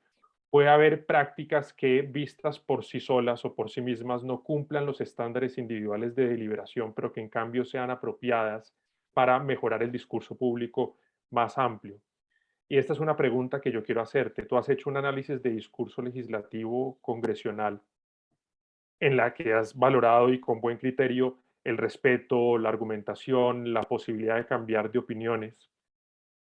puede haber prácticas que vistas por sí solas o por sí mismas no cumplan los estándares individuales de deliberación, pero que en cambio sean apropiadas para mejorar el discurso público más amplio. Y esta es una pregunta que yo quiero hacerte. Tú has hecho un análisis de discurso legislativo congresional en la que has valorado y con buen criterio el respeto, la argumentación, la posibilidad de cambiar de opiniones.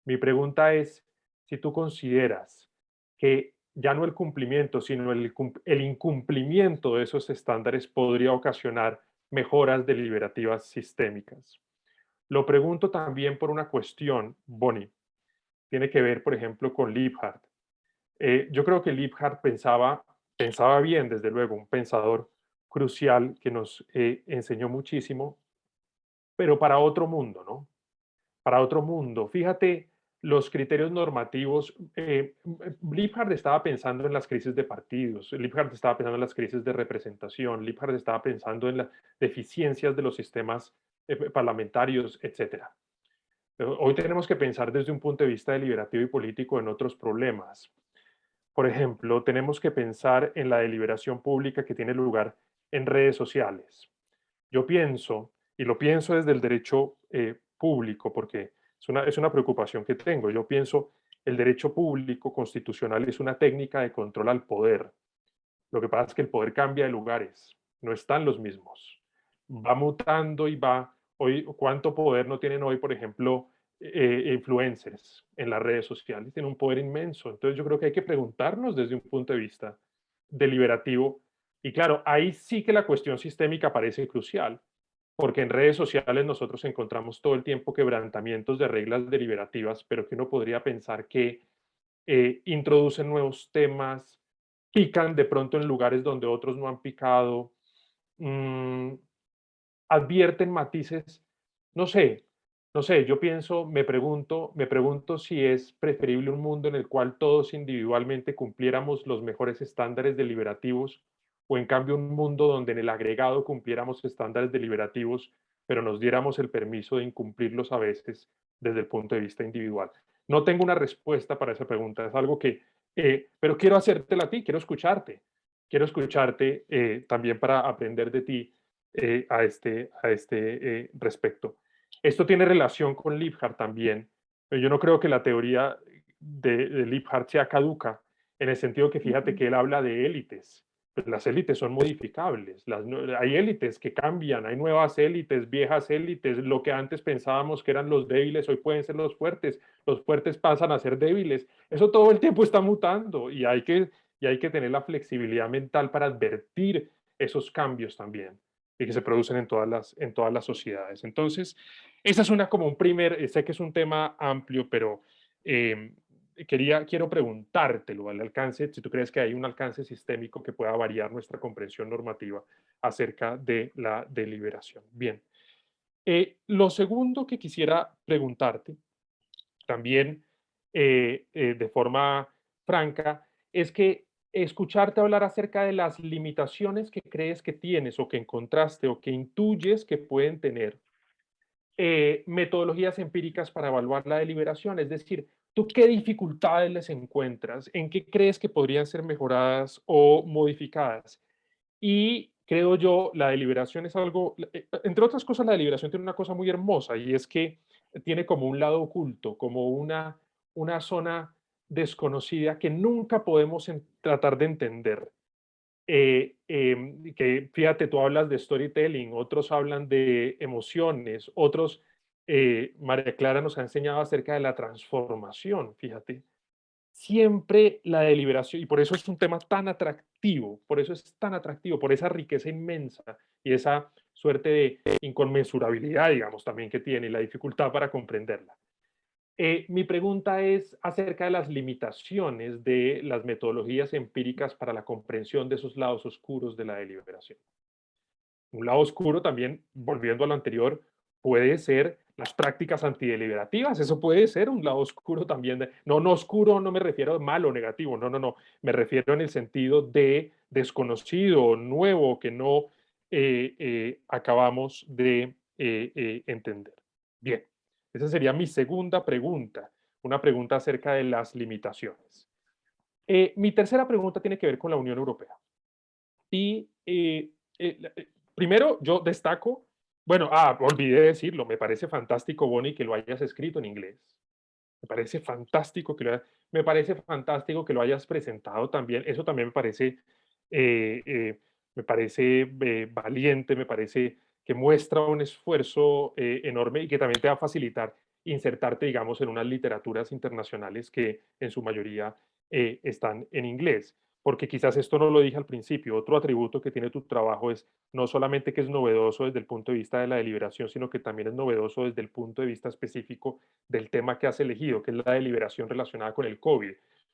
Mi pregunta es si tú consideras que ya no el cumplimiento, sino el incumplimiento de esos estándares podría ocasionar mejoras deliberativas sistémicas. Lo pregunto también por una cuestión, Bonnie, tiene que ver, por ejemplo, con Liebhardt. Yo creo que Liebhardt pensaba bien, desde luego, un pensador crucial que nos enseñó muchísimo, pero para otro mundo, ¿no? Para otro mundo. Fíjate, los criterios normativos, Liebhardt estaba pensando en las crisis de partidos, Liebhardt estaba pensando en las crisis de representación, Liebhardt estaba pensando en las deficiencias de los sistemas parlamentarios, etcétera. Pero hoy tenemos que pensar desde un punto de vista deliberativo y político en otros problemas. Por ejemplo, tenemos que pensar en la deliberación pública que tiene lugar en redes sociales. Yo pienso, y lo pienso desde el derecho público, porque es una preocupación que tengo. Yo pienso, el derecho público constitucional es una técnica de control al poder. Lo que pasa es que el poder cambia de lugares, no están los mismos. Va mutando y va. Hoy, ¿cuánto poder no tienen hoy, por ejemplo, influencers en las redes sociales? Tienen un poder inmenso. Entonces yo creo que hay que preguntarnos desde un punto de vista deliberativo. Y claro, ahí sí que la cuestión sistémica parece crucial, porque en redes sociales nosotros encontramos todo el tiempo quebrantamientos de reglas deliberativas, pero que uno podría pensar que introducen nuevos temas, pican de pronto en lugares donde otros no han picado, mm, advierten matices, no sé, no sé, yo pienso, me pregunto si es preferible un mundo en el cual todos individualmente cumpliéramos los mejores estándares deliberativos, o en cambio un mundo donde en el agregado cumpliéramos estándares deliberativos, pero nos diéramos el permiso de incumplirlos a veces desde el punto de vista individual. No tengo una respuesta para esa pregunta, es algo que, pero quiero hacértela a ti, quiero escucharte también para aprender de ti a este respecto. Esto tiene relación con Liebhardt también, pero yo no creo que la teoría de Liebhardt sea caduca, en el sentido que fíjate que él habla de élites. Pues las élites son modificables, hay élites que cambian, hay nuevas élites, viejas élites, lo que antes pensábamos que eran los débiles hoy pueden ser los fuertes pasan a ser débiles. Eso todo el tiempo está mutando y hay que tener la flexibilidad mental para advertir esos cambios también y que se producen en todas las sociedades. Entonces, esa es una como un primer, sé que es un tema amplio, pero eh, quiero preguntártelo al alcance, si tú crees que hay un alcance sistémico que pueda variar nuestra comprensión normativa acerca de la deliberación. Bien. Lo segundo que quisiera preguntarte, también de forma franca, es que escucharte hablar acerca de las limitaciones que crees que tienes o que encontraste o que intuyes que pueden tener metodologías empíricas para evaluar la deliberación, es decir, ¿tú qué dificultades les encuentras? ¿En qué crees que podrían ser mejoradas o modificadas? Y creo yo, la deliberación es algo, entre otras cosas, la deliberación tiene una cosa muy hermosa y es que tiene como un lado oculto, como una zona desconocida que nunca podemos tratar de entender. Que fíjate, tú hablas de storytelling, otros hablan de emociones, otros, María Clara nos ha enseñado acerca de la transformación, fíjate. Siempre la deliberación, y por eso es un tema tan atractivo, por eso es tan atractivo, por esa riqueza inmensa y esa suerte de inconmensurabilidad, digamos, también que tiene y la dificultad para comprenderla. Mi pregunta es acerca de las limitaciones de las metodologías empíricas para la comprensión de esos lados oscuros de la deliberación. Un lado oscuro también, volviendo a lo anterior, puede ser las prácticas antideliberativas. Eso puede ser un lado oscuro también. No oscuro, no me refiero a malo o negativo, no. Me refiero en el sentido de desconocido, nuevo, que no acabamos de entender. Bien, esa sería mi segunda pregunta, una pregunta acerca de las limitaciones. Mi tercera pregunta tiene que ver con la Unión Europea. Y primero yo destaco, bueno, olvidé decirlo, me parece fantástico, Bonnie, que lo hayas escrito en inglés. Me parece fantástico me parece fantástico que lo hayas presentado también. Eso también eh, eh, me parece valiente, me parece que muestra un esfuerzo enorme y que también te va a facilitar insertarte, digamos, en unas literaturas internacionales que en su mayoría están en inglés. Porque quizás esto no lo dije al principio, otro atributo que tiene tu trabajo es no solamente que es novedoso desde el punto de vista de la deliberación, sino que también es novedoso desde el punto de vista específico del tema que has elegido, que es la deliberación relacionada con el COVID.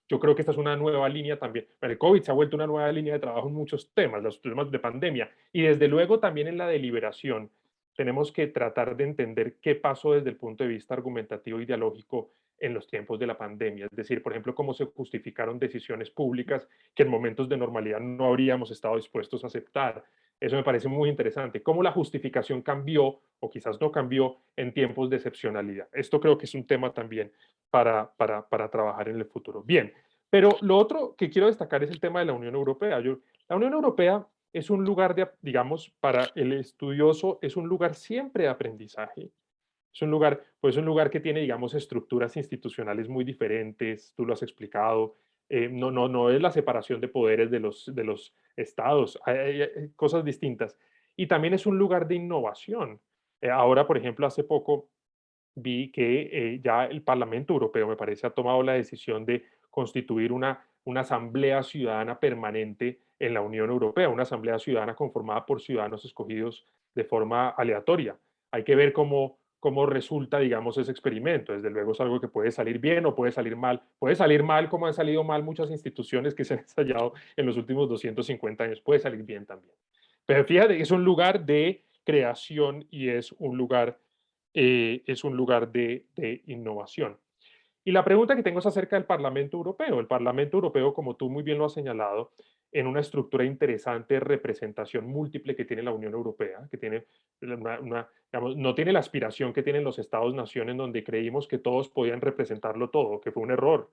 Yo creo que esta es una nueva línea también. El COVID se ha vuelto una nueva línea de trabajo en muchos temas, los temas de pandemia, y desde luego también en la deliberación tenemos que tratar de entender qué pasó desde el punto de vista argumentativo ideológico en los tiempos de la pandemia. Es decir, por ejemplo, cómo se justificaron decisiones públicas que en momentos de normalidad no habríamos estado dispuestos a aceptar. Eso me parece muy interesante. Cómo la justificación cambió o quizás no cambió en tiempos de excepcionalidad. Esto creo que es un tema también para trabajar en el futuro. Bien, pero lo otro que quiero destacar es el tema de la Unión Europea. La Unión Europea es un lugar de, digamos, para el estudioso, es un lugar siempre de aprendizaje. Es un lugar, pues un lugar que tiene, digamos, estructuras institucionales muy diferentes, tú lo has explicado, no es la separación de poderes de los estados, hay cosas distintas. Y también es un lugar de innovación. Ahora, por ejemplo, hace poco vi que ya el Parlamento Europeo, me parece, ha tomado la decisión de constituir una asamblea ciudadana permanente en la Unión Europea, una asamblea ciudadana conformada por ciudadanos escogidos de forma aleatoria. Hay que ver cómo resulta, digamos, ese experimento. Desde luego es algo que puede salir bien o puede salir mal. Puede salir mal como han salido mal muchas instituciones que se han ensayado en los últimos 250 años. Puede salir bien también. Pero fíjate, es un lugar de creación y es un lugar es un lugar de innovación. Y la pregunta que tengo es acerca del Parlamento Europeo. El Parlamento Europeo, como tú muy bien lo has señalado, en una estructura interesante de representación múltiple que tiene la Unión Europea, que tiene digamos, no tiene la aspiración que tienen los Estados-nación, en donde creímos que todos podían representarlo todo, que fue un error.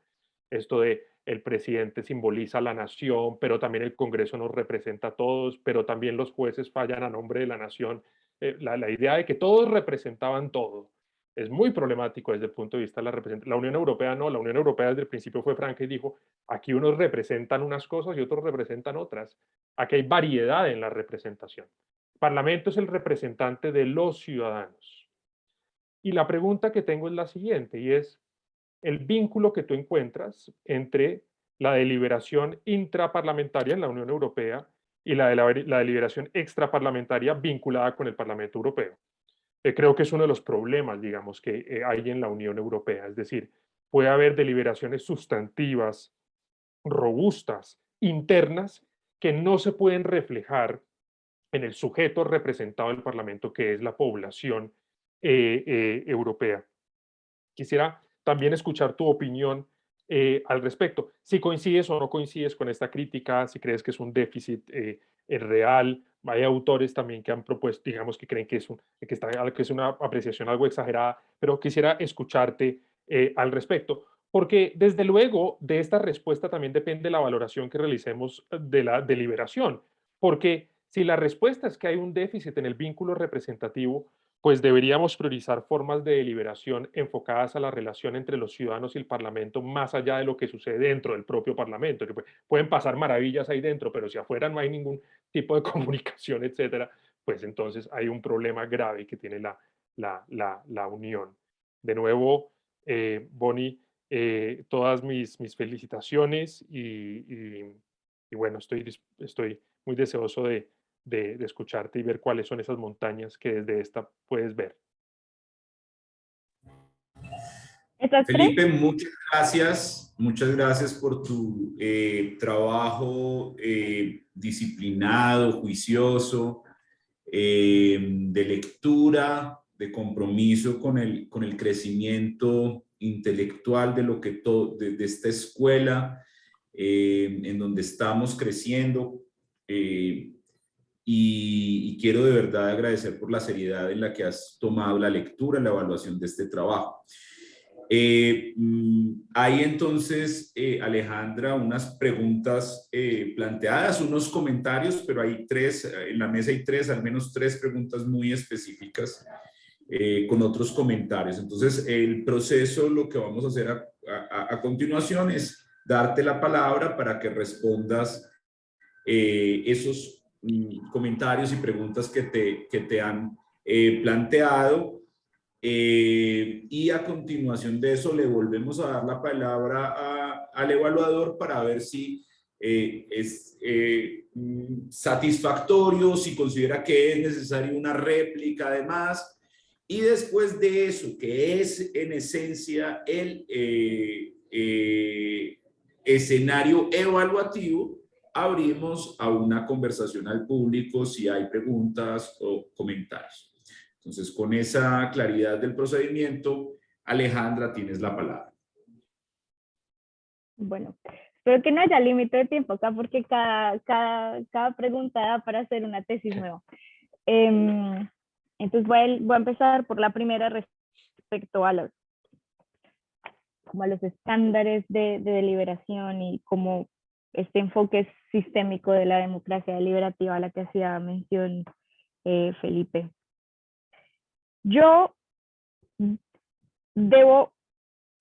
Esto de el presidente simboliza la nación, pero también el Congreso nos representa a todos, pero también los jueces fallan a nombre de la nación. La idea de que todos representaban todo es muy problemático desde el punto de vista de la representación. La Unión Europea no, la Unión Europea desde el principio fue franca y dijo, aquí unos representan unas cosas y otros representan otras. Aquí hay variedad en la representación. El Parlamento es el representante de los ciudadanos. Y la pregunta que tengo es la siguiente, y es el vínculo que tú encuentras entre la deliberación intraparlamentaria en la Unión Europea y la deliberación extraparlamentaria vinculada con el Parlamento Europeo. Creo que es uno de los problemas, digamos, que hay en la Unión Europea. Es decir, puede haber deliberaciones sustantivas, robustas, internas, que no se pueden reflejar en el sujeto representado del Parlamento, que es la población europea. Quisiera también escuchar tu opinión al respecto. Si coincides o no coincides con esta crítica, si crees que es un déficit real. Hay autores también que han propuesto, digamos, que creen que es una apreciación algo exagerada, pero quisiera escucharte al respecto, porque desde luego de esta respuesta también depende la valoración que realicemos de la deliberación, porque si la respuesta es que hay un déficit en el vínculo representativo, pues deberíamos priorizar formas de deliberación enfocadas a la relación entre los ciudadanos y el Parlamento, más allá de lo que sucede dentro del propio Parlamento, que pueden pasar maravillas ahí dentro, pero si afuera no hay ningún tipo de comunicación, etcétera, pues entonces hay un problema grave que tiene la Unión. De nuevo, Bonnie, todas mis felicitaciones y bueno, estoy muy deseoso de escucharte y ver cuáles son esas montañas que desde esta puedes ver. ¿Estas tres? Felipe, muchas gracias por tu trabajo disciplinado, juicioso, de lectura, de compromiso con el crecimiento intelectual de lo que de esta escuela en donde estamos creciendo. Y quiero de verdad agradecer por la seriedad en la que has tomado la lectura, la evaluación de este trabajo. Hay entonces, Alejandra, unas preguntas planteadas, unos comentarios, pero hay tres, en la mesa hay tres, al menos tres preguntas muy específicas con otros comentarios. Entonces, el proceso, lo que vamos a hacer a continuación es darte la palabra para que respondas esos comentarios y preguntas que te han planteado. Y a continuación de eso le volvemos a dar la palabra al evaluador para ver si es satisfactorio, si considera que es necesaria una réplica además. Y después de eso, que es en esencia el escenario evaluativo, abrimos a una conversación al público si hay preguntas o comentarios. Entonces, con esa claridad del procedimiento, Alejandra, tienes la palabra. Bueno, espero que no haya límite de tiempo acá porque cada pregunta da para hacer una tesis nueva. Entonces voy a empezar por la primera respecto a los estándares de deliberación y como este enfoque sistémico de la democracia deliberativa a la que hacía mención Felipe. Yo debo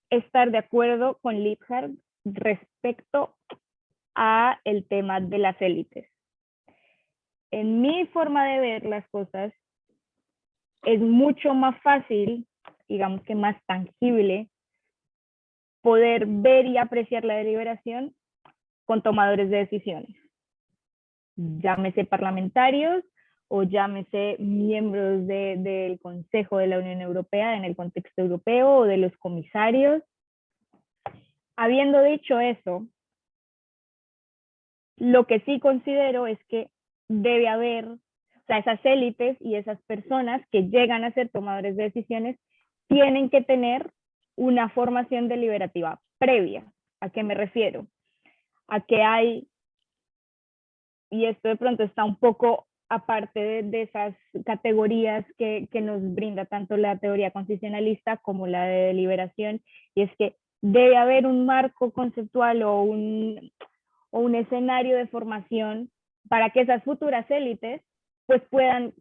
estar de acuerdo con Liebhardt respecto a el tema de las élites. En mi forma de ver las cosas, es mucho más fácil, digamos que más tangible, poder ver y apreciar la deliberación con tomadores de decisiones. Llámese parlamentarios o llámese miembros del Consejo de la Unión Europea en el contexto europeo o de los comisarios. Habiendo dicho eso, lo que sí considero es que debe haber O sea, esas élites y esas personas que llegan a ser tomadores de decisiones tienen que tener una formación deliberativa previa. ¿A qué me refiero? A que hay, y esto de pronto está un poco aparte de esas categorías que nos brinda tanto la teoría constitucionalista como la de deliberación, y es que debe haber un marco conceptual o un escenario de formación para que esas futuras élites pues puedan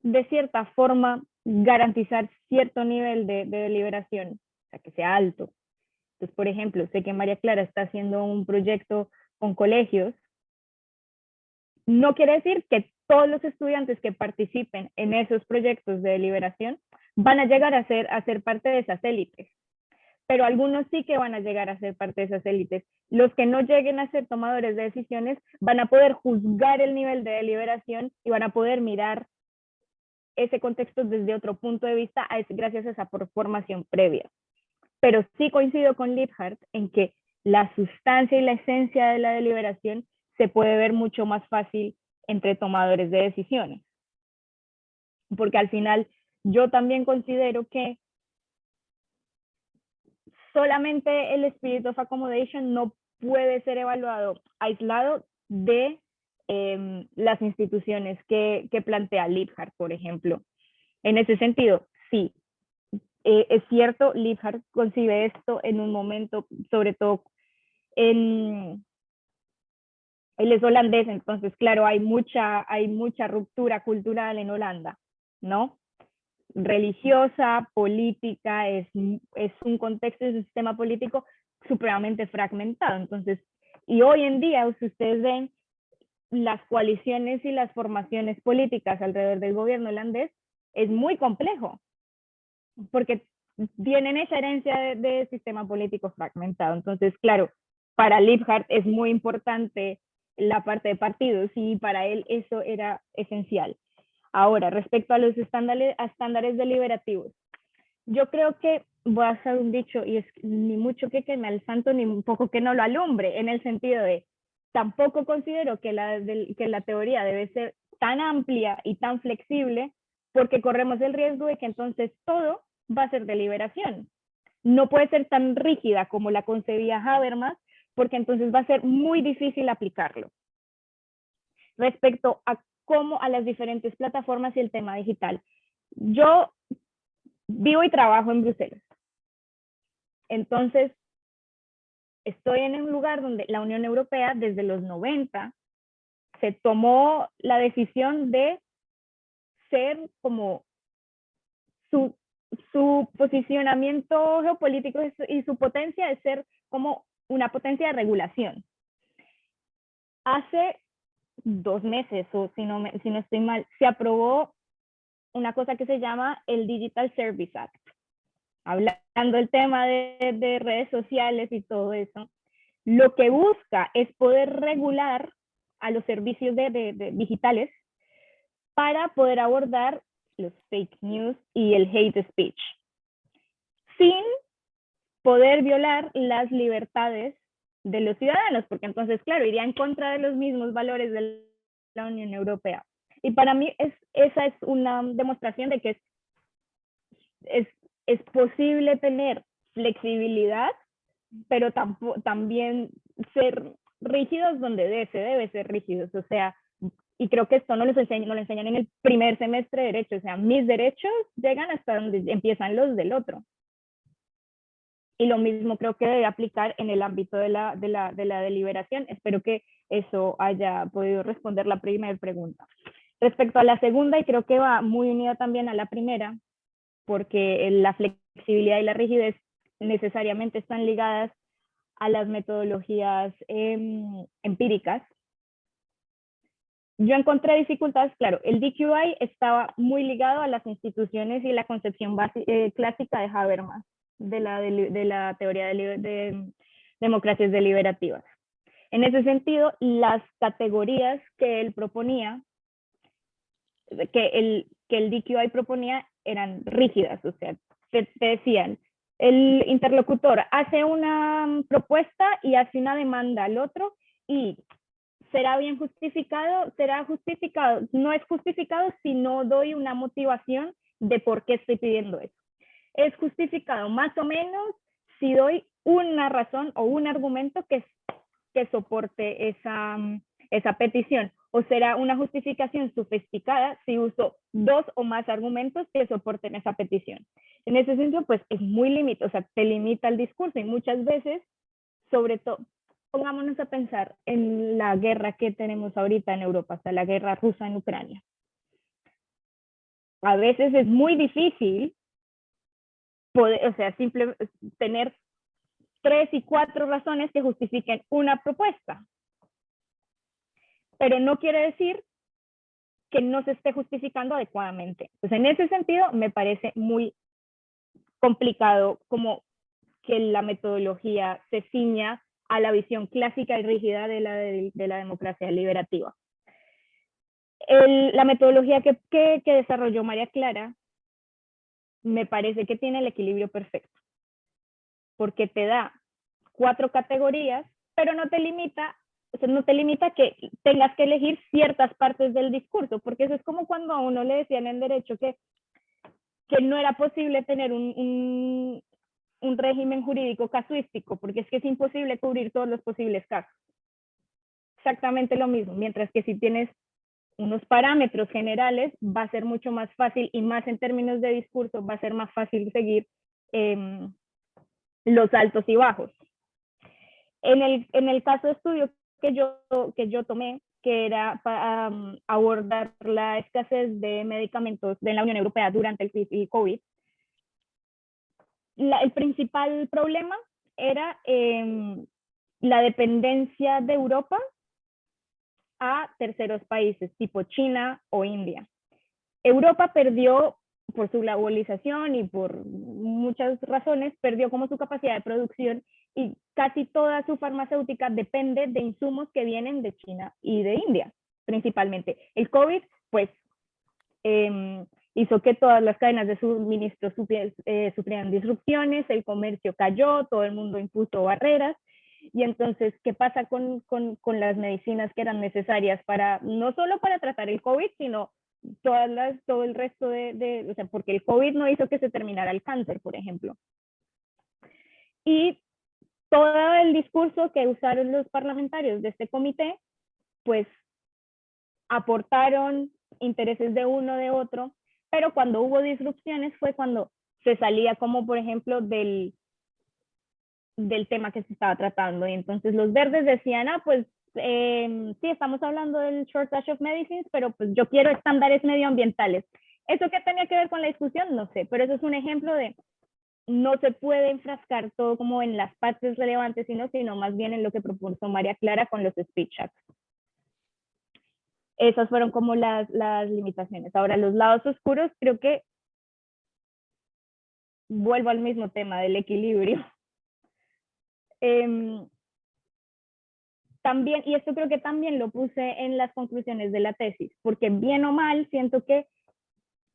de cierta forma garantizar cierto nivel de deliberación, o sea, que sea alto. Entonces, por ejemplo, sé que María Clara está haciendo un proyecto con colegios. No quiere decir que todos los estudiantes que participen en esos proyectos de deliberación van a llegar a ser parte de esas élites, pero algunos sí que van a llegar a ser parte de esas élites. Los que no lleguen a ser tomadores de decisiones van a poder juzgar el nivel de deliberación y van a poder mirar ese contexto desde otro punto de vista gracias a esa formación previa. Pero sí coincido con Liebhardt en que la sustancia y la esencia de la deliberación se puede ver mucho más fácil entre tomadores de decisiones. Porque al final yo también considero que solamente el spirit of accommodation no puede ser evaluado aislado de las instituciones que plantea Liebhardt, por ejemplo. En ese sentido, sí, es cierto, Liebhardt concibe esto en un momento, sobre todo él es holandés, entonces claro, hay mucha ruptura cultural en Holanda, ¿no? Religiosa, política, es un contexto, es un sistema político supremamente fragmentado. Entonces, y hoy en día, si ustedes ven las coaliciones y las formaciones políticas alrededor del gobierno holandés, es muy complejo, porque tienen esa herencia de sistema político fragmentado. Entonces, claro, para Liebhardt es muy importante la parte de partidos y para él eso era esencial. Ahora, respecto a los estándares deliberativos, yo creo que voy a hacer un dicho y es ni mucho que queme al santo ni un poco que no lo alumbre, en el sentido de tampoco considero que la teoría debe ser tan amplia y tan flexible porque corremos el riesgo de que entonces todo va a ser deliberación. No puede ser tan rígida como la concebía Habermas porque entonces va a ser muy difícil aplicarlo. Respecto a cómo a las diferentes plataformas y el tema digital. Yo vivo y trabajo en Bruselas. Entonces, estoy en un lugar donde la Unión Europea desde los 90 se tomó la decisión de ser como su posicionamiento geopolítico y su potencia de ser como una potencia de regulación. Hace 2 meses, o si no estoy mal, se aprobó una cosa que se llama el Digital Service Act. Hablando del tema de redes sociales y todo eso, lo que busca es poder regular a los servicios digitales para poder abordar los fake news y el hate speech, sin poder violar las libertades de los ciudadanos, porque entonces, claro, iría en contra de los mismos valores de la Unión Europea. Y para mí esa es una demostración de que es posible tener flexibilidad, pero también ser rígidos donde se debe ser rígidos. O sea, y creo que esto no lo enseñan en el primer semestre de Derecho. O sea, mis derechos llegan hasta donde empiezan los del otro. Y lo mismo creo que debe aplicar en el ámbito de la deliberación. Espero que eso haya podido responder la primera pregunta. Respecto a la segunda, y creo que va muy unida también a la primera, porque la flexibilidad y la rigidez necesariamente están ligadas a las metodologías empíricas. Yo encontré dificultades, claro, el DQI estaba muy ligado a las instituciones y la concepción clásica de Habermas, de la teoría de democracias deliberativas. En ese sentido, las categorías que él proponía, que el DQI proponía, eran rígidas, o sea, te decían, el interlocutor hace una propuesta y hace una demanda al otro, y ¿será bien justificado? ¿Será justificado? No es justificado si no doy una motivación de por qué estoy pidiendo eso. Es justificado más o menos si doy una razón o un argumento que soporte esa petición. O será una justificación sofisticada si uso 2 o más argumentos que soporten esa petición. En ese sentido, pues es muy limitado, o sea, te limita el discurso y muchas veces, sobre todo, pongámonos a pensar en la guerra que tenemos ahorita en Europa, hasta la guerra rusa en Ucrania. A veces es muy difícil poder, o sea, tener 3 y 4 razones que justifiquen una propuesta. Pero no quiere decir que no se esté justificando adecuadamente. Entonces, en ese sentido, me parece muy complicado como que la metodología se ciña a la visión clásica y rígida de la democracia deliberativa. La metodología que desarrolló María Clara me parece que tiene el equilibrio perfecto, porque te da 4 categorías, pero no te limita, o sea, no te limita que tengas que elegir ciertas partes del discurso, porque eso es como cuando a uno le decían en derecho que no era posible tener un régimen jurídico casuístico, porque es que es imposible cubrir todos los posibles casos. Exactamente lo mismo, mientras que si tienes unos parámetros generales, va a ser mucho más fácil, y más en términos de discurso, va a ser más fácil seguir los altos y bajos. En el caso de estudio que yo tomé, que era para abordar la escasez de medicamentos de la Unión Europea durante el COVID, el principal problema era la dependencia de Europa a terceros países, tipo China o India. Europa perdió, por su globalización y por muchas razones, perdió como su capacidad de producción, y casi toda su farmacéutica depende de insumos que vienen de China y de India, principalmente. El COVID, pues, hizo que todas las cadenas de suministro sufrieran disrupciones, el comercio cayó, todo el mundo impuso barreras. Y entonces, ¿qué pasa con las medicinas que eran necesarias para, no solo para tratar el COVID, sino todo el resto o sea, porque el COVID no hizo que se terminara el cáncer, por ejemplo? Y todo el discurso que usaron los parlamentarios de este comité, pues aportaron intereses de uno, de otro, pero cuando hubo disrupciones fue cuando se salía, como por ejemplo del tema que se estaba tratando. Y entonces los verdes decían, pues sí, estamos hablando del shortage of medicines, pero pues yo quiero estándares medioambientales. ¿Eso qué tenía que ver con la discusión? No sé, pero eso es un ejemplo de no se puede enfrascar todo como en las partes relevantes, sino más bien en lo que propuso María Clara con los speech acts. Esas fueron como las limitaciones. Ahora, los lados oscuros, creo que vuelvo al mismo tema del equilibrio. También, y esto creo que también lo puse en las conclusiones de la tesis, porque bien o mal siento que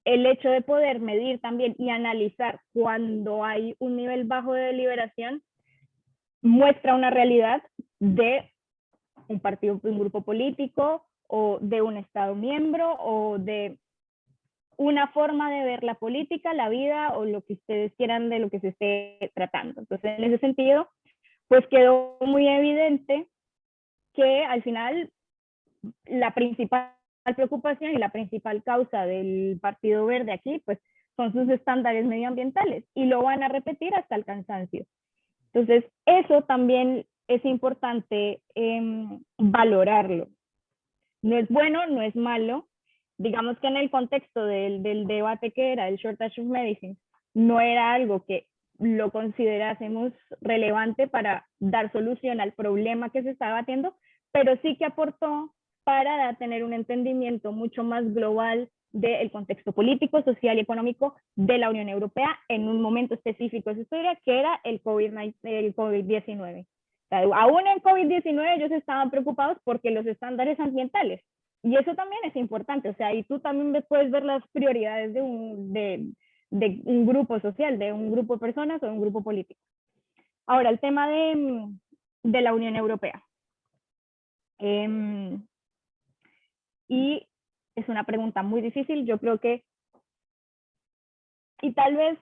el hecho de poder medir también y analizar cuando hay un nivel bajo de deliberación muestra una realidad de un partido, un grupo político, o de un Estado miembro, o de una forma de ver la política, la vida, o lo que ustedes quieran de lo que se esté tratando. Entonces, en ese sentido, pues quedó muy evidente que al final la principal preocupación y la principal causa del Partido Verde aquí, pues son sus estándares medioambientales, y lo van a repetir hasta el cansancio. Entonces, eso también es importante valorarlo. No es bueno, no es malo. Digamos que en el contexto del debate que era el shortage of medicine, no era algo que lo considerásemos relevante para dar solución al problema que se estaba batiendo, pero sí que aportó para tener un entendimiento mucho más global del contexto político, social y económico de la Unión Europea en un momento específico de su historia, que era el COVID-19. O sea, aún en COVID-19 ellos estaban preocupados porque los estándares ambientales, y eso también es importante, o sea, y tú también puedes ver las prioridades de un grupo social, de un grupo de personas o de un grupo político. Ahora, el tema de la Unión Europea. Y es una pregunta muy difícil, yo creo que, y tal vez,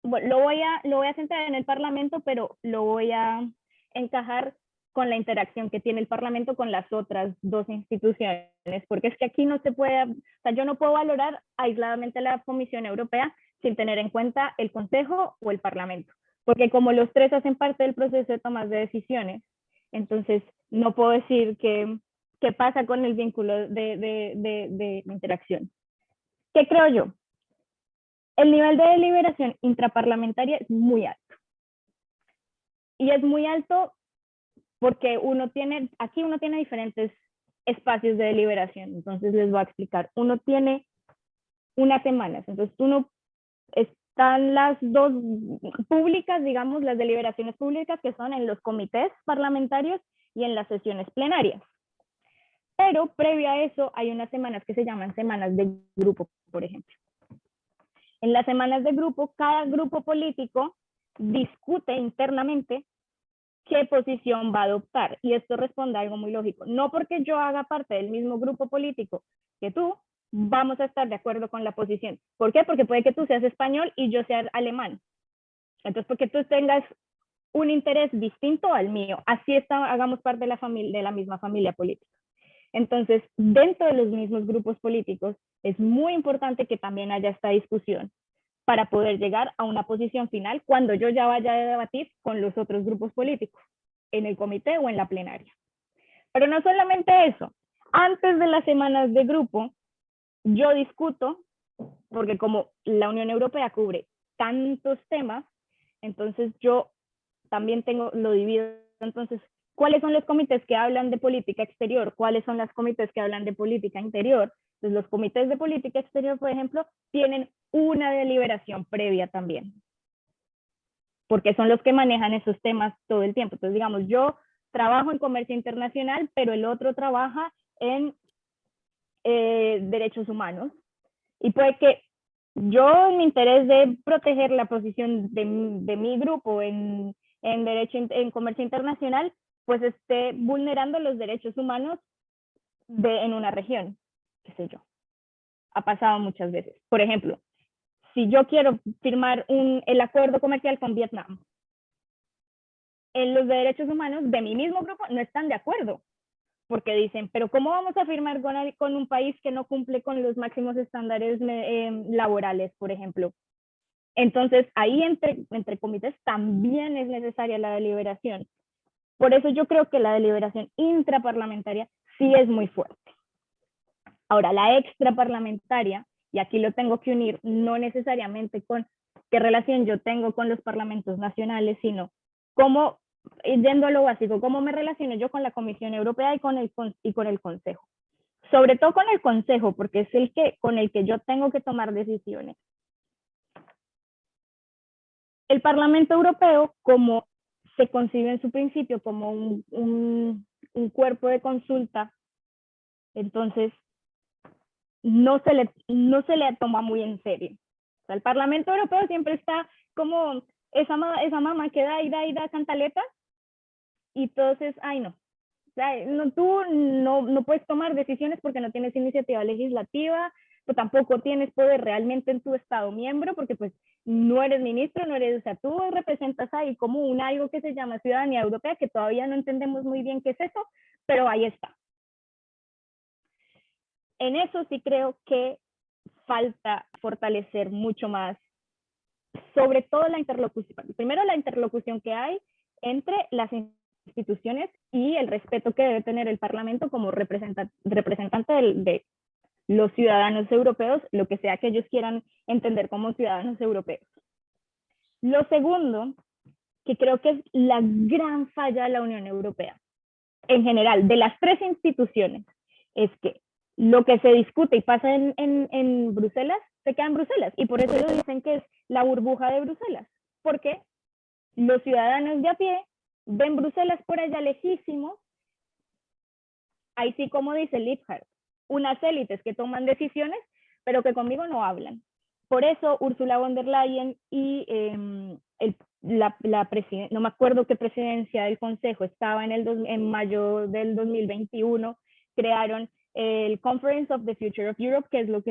bueno, lo voy a centrar en el Parlamento, pero lo voy a encajar con la interacción que tiene el Parlamento con las otras dos instituciones, porque es que aquí no se puede, o sea, yo no puedo valorar aisladamente la Comisión Europea sin tener en cuenta el Consejo o el Parlamento, porque como los tres hacen parte del proceso de toma de decisiones, entonces no puedo decir qué pasa con el vínculo de interacción. ¿Qué creo yo? El nivel de deliberación intraparlamentaria es muy alto. Y es muy alto porque aquí uno tiene diferentes espacios de deliberación. Entonces les voy a explicar. Uno tiene unas semanas. Entonces están las dos públicas, digamos, las deliberaciones públicas que son en los comités parlamentarios y en las sesiones plenarias. Pero previo a eso hay unas semanas que se llaman semanas de grupo, por ejemplo. En las semanas de grupo, cada grupo político discute internamente qué posición va a adoptar. Y esto responde a algo muy lógico. No porque yo haga parte del mismo grupo político que tú, vamos a estar de acuerdo con la posición. ¿Por qué? Porque puede que tú seas español y yo sea alemán. Entonces, porque tú tengas un interés distinto al mío, así hagamos parte de la misma familia política. Entonces, dentro de los mismos grupos políticos, es muy importante que también haya esta discusión para poder llegar a una posición final cuando yo ya vaya a debatir con los otros grupos políticos, en el comité o en la plenaria. Pero no solamente eso, antes de las semanas de grupo, yo discuto, porque como la Unión Europea cubre tantos temas, entonces yo también lo divido, entonces, ¿cuáles son los comités que hablan de política exterior? ¿Cuáles son los comités que hablan de política interior? Entonces, los comités de política exterior, por ejemplo, tienen una deliberación previa también, porque son los que manejan esos temas todo el tiempo. Entonces, digamos, yo trabajo en comercio internacional, pero el otro trabaja en derechos humanos. Y puede que yo, en mi interés de proteger la posición de mi grupo en comercio internacional, pues esté vulnerando los derechos humanos en una región, qué sé yo. Ha pasado muchas veces. Por ejemplo, si yo quiero firmar el acuerdo comercial con Vietnam, los de derechos humanos de mi mismo grupo no están de acuerdo, porque dicen, pero ¿cómo vamos a firmar con un país que no cumple con los máximos estándares laborales, por ejemplo? Entonces, ahí entre comités también es necesaria la deliberación. Por eso yo creo que la deliberación intraparlamentaria sí es muy fuerte. Ahora, la extraparlamentaria, y aquí lo tengo que unir no necesariamente con qué relación yo tengo con los parlamentos nacionales, sino cómo, yendo a lo básico, cómo me relaciono yo con la Comisión Europea y con el Consejo. Sobre todo con el Consejo, porque es con el que yo tengo que tomar decisiones. El Parlamento Europeo, como se concibe en su principio como un cuerpo de consulta, entonces no se le toma muy en serio. O sea, el Parlamento Europeo siempre está como esa mamá que da y da cantaletas, y entonces, ay no. O sea, tú no puedes tomar decisiones porque no tienes iniciativa legislativa, pero tampoco tienes poder realmente en tu Estado miembro, porque pues no eres ministro, o sea, tú representas ahí como algo que se llama ciudadanía europea, que todavía no entendemos muy bien qué es eso, pero ahí está. En eso sí creo que falta fortalecer mucho más, sobre todo la interlocución. Primero, la interlocución que hay entre las instituciones y el respeto que debe tener el Parlamento como representante de los ciudadanos europeos, lo que sea que ellos quieran entender como ciudadanos europeos. Lo segundo, que creo que es la gran falla de la Unión Europea, en general, de las tres instituciones, es que lo que se discute y pasa en Bruselas, se queda en Bruselas, y por eso lo dicen que es la burbuja de Bruselas, porque los ciudadanos de a pie ven Bruselas por allá lejísimo, ahí sí, como dice Liebhardt, unas élites que toman decisiones, pero que conmigo no hablan. Por eso Ursula von der Leyen y no me acuerdo qué presidencia del Consejo estaba en mayo del 2021, crearon el Conference of the Future of Europe, que es lo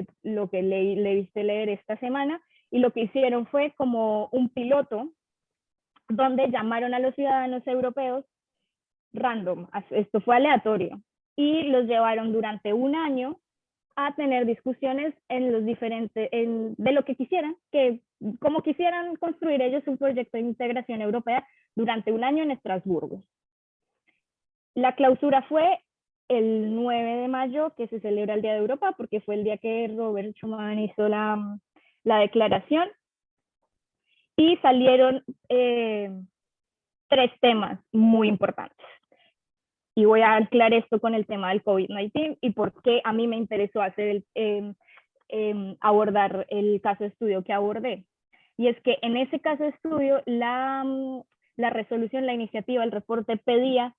que le viste leer esta semana, y lo que hicieron fue como un piloto donde llamaron a los ciudadanos europeos random, esto fue aleatorio, y los llevaron durante un año a tener discusiones en los diferentes, de lo que quisieran, como quisieran construir ellos un proyecto de integración europea durante un año en Estrasburgo. La clausura fue el 9 de mayo, que se celebra el Día de Europa, porque fue el día que Robert Schuman hizo la declaración, y salieron 3 temas muy importantes. Y voy a anclar esto con el tema del COVID-19 y por qué a mí me interesó hacer abordar el caso de estudio que abordé. Y es que en ese caso de estudio, la resolución, la iniciativa, el reporte pedía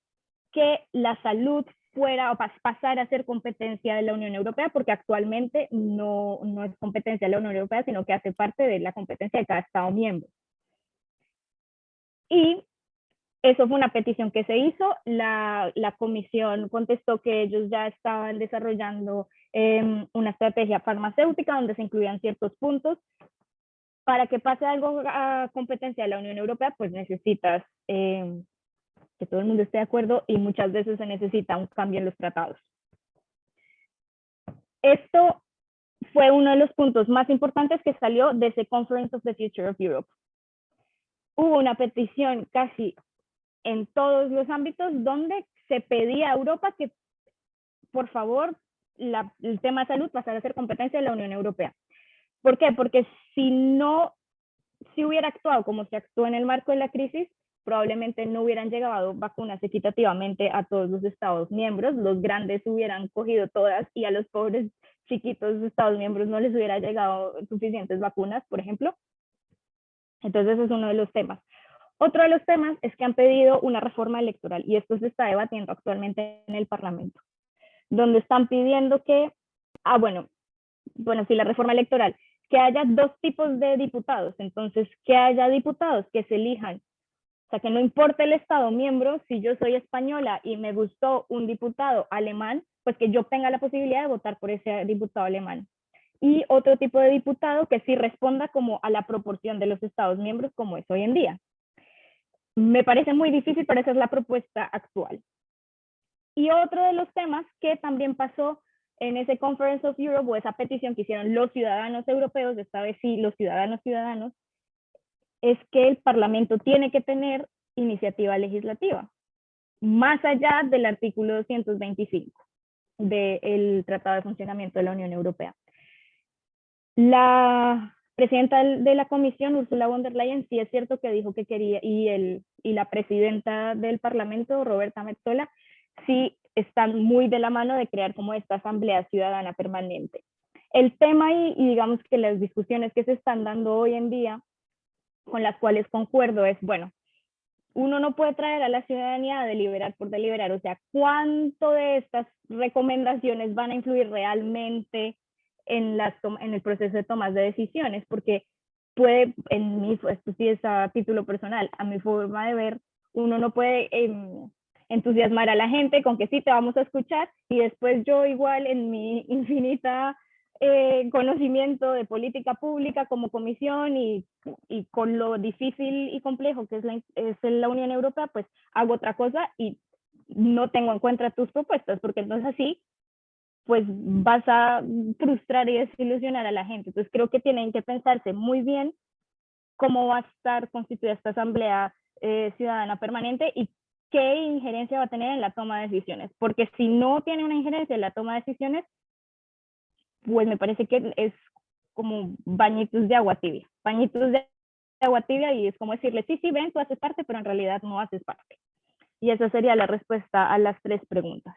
que la salud fuera o pasara a ser competencia de la Unión Europea, porque actualmente no es competencia de la Unión Europea, sino que hace parte de la competencia de cada Estado miembro. Y eso fue una petición que se hizo. La comisión contestó que ellos ya estaban desarrollando una estrategia farmacéutica donde se incluían ciertos puntos. Para que pase algo a competencia de la Unión Europea, pues necesitas que todo el mundo esté de acuerdo y muchas veces se necesita un cambio en los tratados. Esto fue uno de los puntos más importantes que salió de ese Conference of the Future of Europe. Hubo una petición casi en todos los ámbitos donde se pedía a Europa que, por favor, el tema de salud pasara a ser competencia de la Unión Europea. ¿Por qué? Porque si hubiera actuado como se actuó en el marco de la crisis, probablemente no hubieran llegado vacunas equitativamente a todos los Estados miembros, los grandes hubieran cogido todas y a los pobres chiquitos Estados miembros no les hubiera llegado suficientes vacunas, por ejemplo. Entonces ese es uno de los temas. Otro de los temas es que han pedido una reforma electoral y esto se está debatiendo actualmente en el Parlamento, donde están pidiendo que, sí, la reforma electoral, que haya 2 tipos de diputados, entonces que haya diputados que se elijan, o sea, que no importa el Estado miembro, si yo soy española y me gustó un diputado alemán, pues que yo tenga la posibilidad de votar por ese diputado alemán. Y otro tipo de diputado que sí responda como a la proporción de los Estados miembros como es hoy en día. Me parece muy difícil, pero esa es la propuesta actual. Y otro de los temas que también pasó en ese Conference of Europe, o esa petición que hicieron los ciudadanos europeos, esta vez sí, los ciudadanos, es que el Parlamento tiene que tener iniciativa legislativa, más allá del artículo 225 del Tratado de Funcionamiento de la Unión Europea. La presidenta de la Comisión, Ursula von der Leyen, sí es cierto que dijo que quería, y la presidenta del Parlamento, Roberta Metsola, sí están muy de la mano de crear como esta asamblea ciudadana permanente. El tema y digamos que las discusiones que se están dando hoy en día, con las cuales concuerdo, es, bueno, uno no puede traer a la ciudadanía a deliberar por deliberar, o sea, ¿cuánto de estas recomendaciones van a influir realmente en el proceso de tomas de decisiones? Porque puede, esto sí es a título personal, a mi forma de ver, uno no puede entusiasmar a la gente con que sí te vamos a escuchar y después yo igual en mi infinita conocimiento de política pública como comisión y con lo difícil y complejo que es la Unión Europea, pues hago otra cosa y no tengo en cuenta tus propuestas, porque entonces así pues vas a frustrar y desilusionar a la gente. Entonces creo que tienen que pensarse muy bien cómo va a estar constituida esta asamblea ciudadana permanente y qué injerencia va a tener en la toma de decisiones, porque si no tiene una injerencia en la toma de decisiones, pues me parece que es como bañitos de agua tibia, y es como decirle, sí, ven, tú haces parte, pero en realidad no haces parte. Y esa sería la respuesta a las 3 preguntas.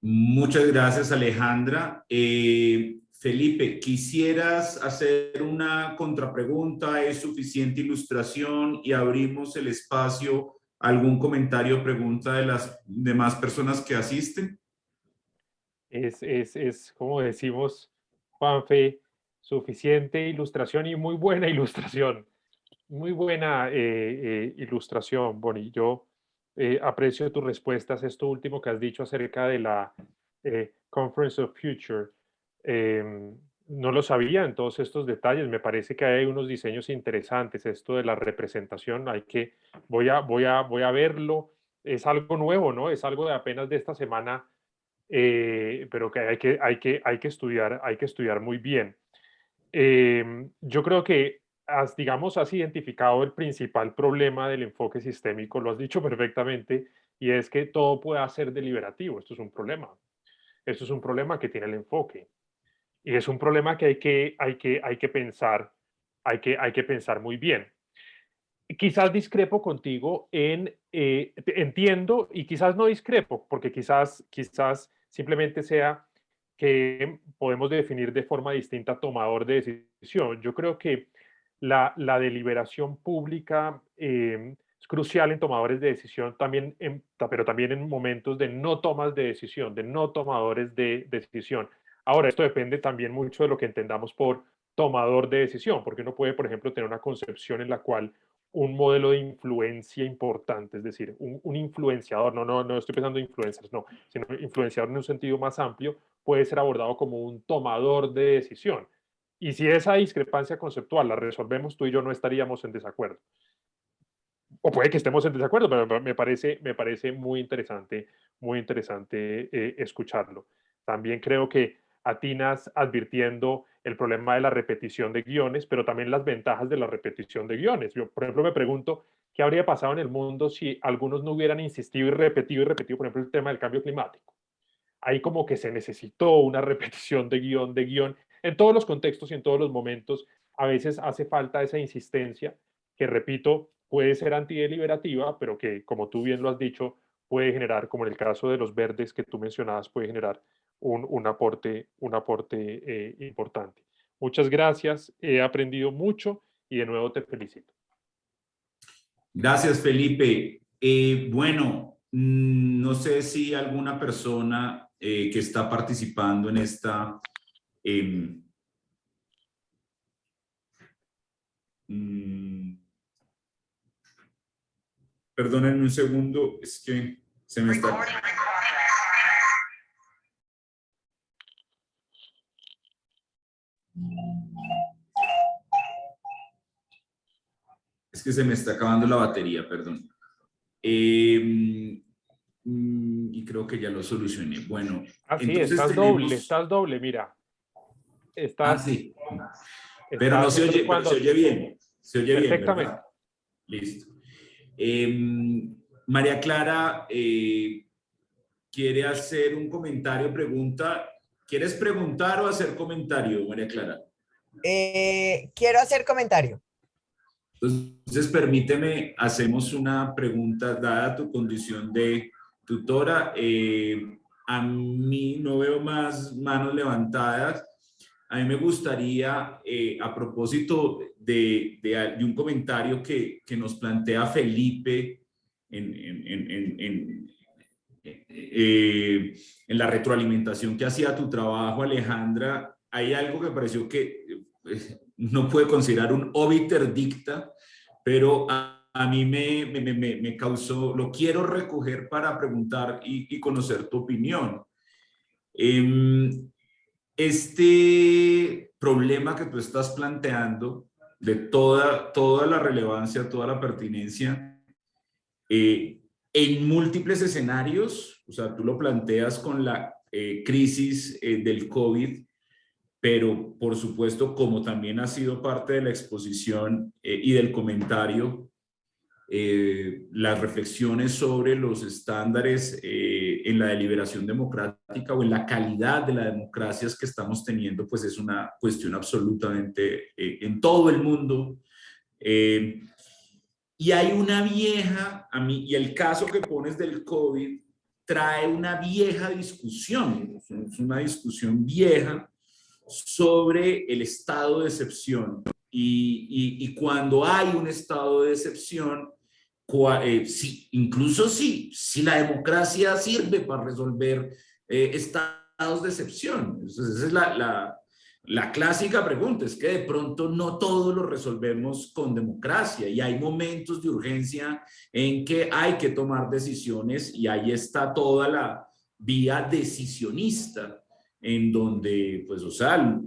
Muchas gracias, Alejandra. Felipe, ¿quisieras hacer una contrapregunta? ¿Es suficiente ilustración? Y abrimos el espacio a algún comentario o pregunta de las demás personas que asisten. Es como decimos, Juanfe, suficiente ilustración y muy buena ilustración. Muy buena ilustración, Bonnie. Yo aprecio tus respuestas. Esto último que has dicho acerca de la Conference of Future. No lo sabía en todos estos detalles. Me parece que hay unos diseños interesantes. Esto de la representación, voy a verlo. Es algo nuevo, ¿no? Es algo de apenas de esta semana, pero que hay que estudiar muy bien. Yo creo que has identificado el principal problema del enfoque sistémico, lo has dicho perfectamente, y es que todo puede ser deliberativo. Esto es un problema. Esto es un problema que tiene el enfoque. Y es un problema que hay que pensar, hay que pensar muy bien. Quizás discrepo contigo entiendo y quizás no discrepo, porque quizás simplemente sea que podemos definir de forma distinta tomador de decisión. Yo creo que la deliberación pública es crucial en tomadores de decisión, pero también en momentos de no tomas de decisión, de no tomadores de decisión. Ahora, esto depende también mucho de lo que entendamos por tomador de decisión, porque uno puede, por ejemplo, tener una concepción en la cual un modelo de influencia importante, es decir, un influenciador, no estoy pensando en influencers, no, sino influenciador en un sentido más amplio, puede ser abordado como un tomador de decisión. Y si esa discrepancia conceptual la resolvemos, tú y yo no estaríamos en desacuerdo. O puede que estemos en desacuerdo, pero me parece muy interesante escucharlo. También creo que atinas advirtiendo el problema de la repetición de guiones, pero también las ventajas de la repetición de guiones. Yo, por ejemplo, me pregunto qué habría pasado en el mundo si algunos no hubieran insistido y repetido, por ejemplo, el tema del cambio climático. Ahí como que se necesitó una repetición de guión. En todos los contextos y en todos los momentos, a veces hace falta esa insistencia que, repito, puede ser antideliberativa, pero que, como tú bien lo has dicho, puede generar, como en el caso de los verdes que tú mencionabas, puede generar un aporte importante. Muchas gracias, he aprendido mucho y de nuevo te felicito. Gracias, Felipe. Bueno, no sé si alguna persona que está participando en esta perdonen un segundo, es que se me está... Es que se me está acabando la batería, perdón. Y creo que ya lo solucioné. Bueno, Sí, entonces tenemos... estás doble, mira. Sí. Pero no Estás se oye, pero cuando se oye bien. Se oye bien, perfectamente. ¿verdad? Listo. María Clara quiere hacer un comentario, pregunta. ¿Quieres preguntar o hacer comentario, María Clara? Quiero hacer comentario. Entonces, permíteme, hacemos una pregunta, dada tu condición de tutora. A mí no veo más manos levantadas. A mí me gustaría, a propósito de un comentario que nos plantea Felipe en la retroalimentación que hacía tu trabajo, Alejandra, hay algo que me pareció que no puede considerar un obiter dicta, pero a mí me causó, lo quiero recoger para preguntar y conocer tu opinión. Este problema que tú estás planteando de toda la relevancia, toda la pertinencia, en múltiples escenarios, o sea, tú lo planteas con la crisis del COVID, pero por supuesto, como también ha sido parte de la exposición y del comentario, las reflexiones sobre los estándares en la deliberación democrática o en la calidad de las democracias que estamos teniendo, pues es una cuestión absolutamente en todo el mundo. Y hay una vieja, y el caso que pones del COVID trae una vieja discusión, es una discusión vieja sobre el estado de excepción. Y cuando hay un estado de excepción, incluso si la democracia sirve para resolver estados de excepción. Entonces, esa es la clásica pregunta es que de pronto no todo lo resolvemos con democracia y hay momentos de urgencia en que hay que tomar decisiones y ahí está toda la vía decisionista en donde, pues, o sea,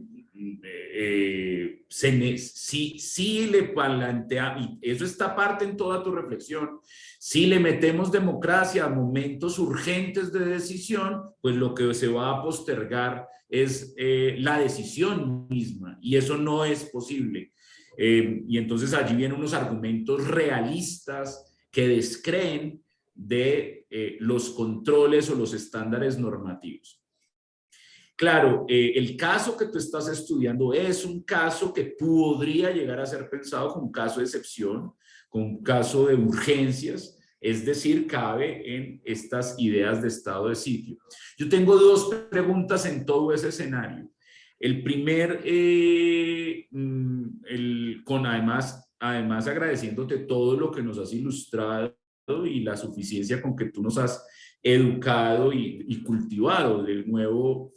si le plantea, y eso está parte en toda tu reflexión, si le metemos democracia a momentos urgentes de decisión, pues lo que se va a postergar es la decisión misma y eso no es posible. Y entonces allí vienen unos argumentos realistas que descreen de los controles o los estándares normativos. Claro, el caso que tú estás estudiando es un caso que podría llegar a ser pensado como un caso de excepción, como un caso de urgencias, es decir, cabe en estas ideas de estado de sitio. Yo tengo dos preguntas en todo ese escenario. El primer, además agradeciéndote todo lo que nos has ilustrado y la suficiencia con que tú nos has educado y cultivado. De nuevo,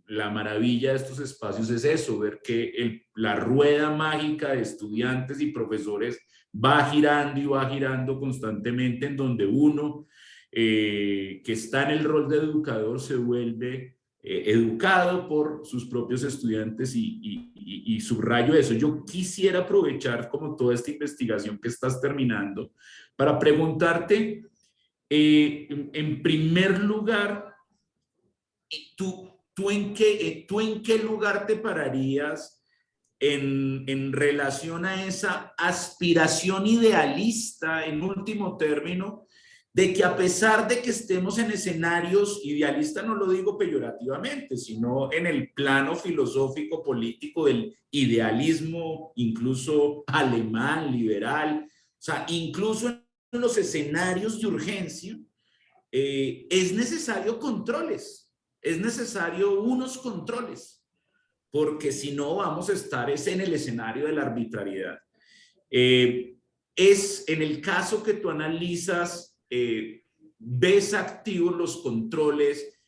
la maravilla de estos espacios es eso, ver que la rueda mágica de estudiantes y profesores va girando y va girando constantemente, en donde uno que está en el rol de educador se vuelve educado por sus propios estudiantes y subrayo eso. Yo quisiera aprovechar como toda esta investigación que estás terminando para preguntarte, en primer lugar, ¿tú en qué lugar te pararías en relación a esa aspiración idealista, en último término, de que a pesar de que estemos en escenarios, idealista no lo digo peyorativamente, sino en el plano filosófico político del idealismo, incluso alemán, liberal, o sea, incluso en los escenarios de urgencia, es necesario controles, es necesario unos controles, porque si no vamos a estar en el escenario de la arbitrariedad. Es en el caso que tú analizas, ves activos los controles.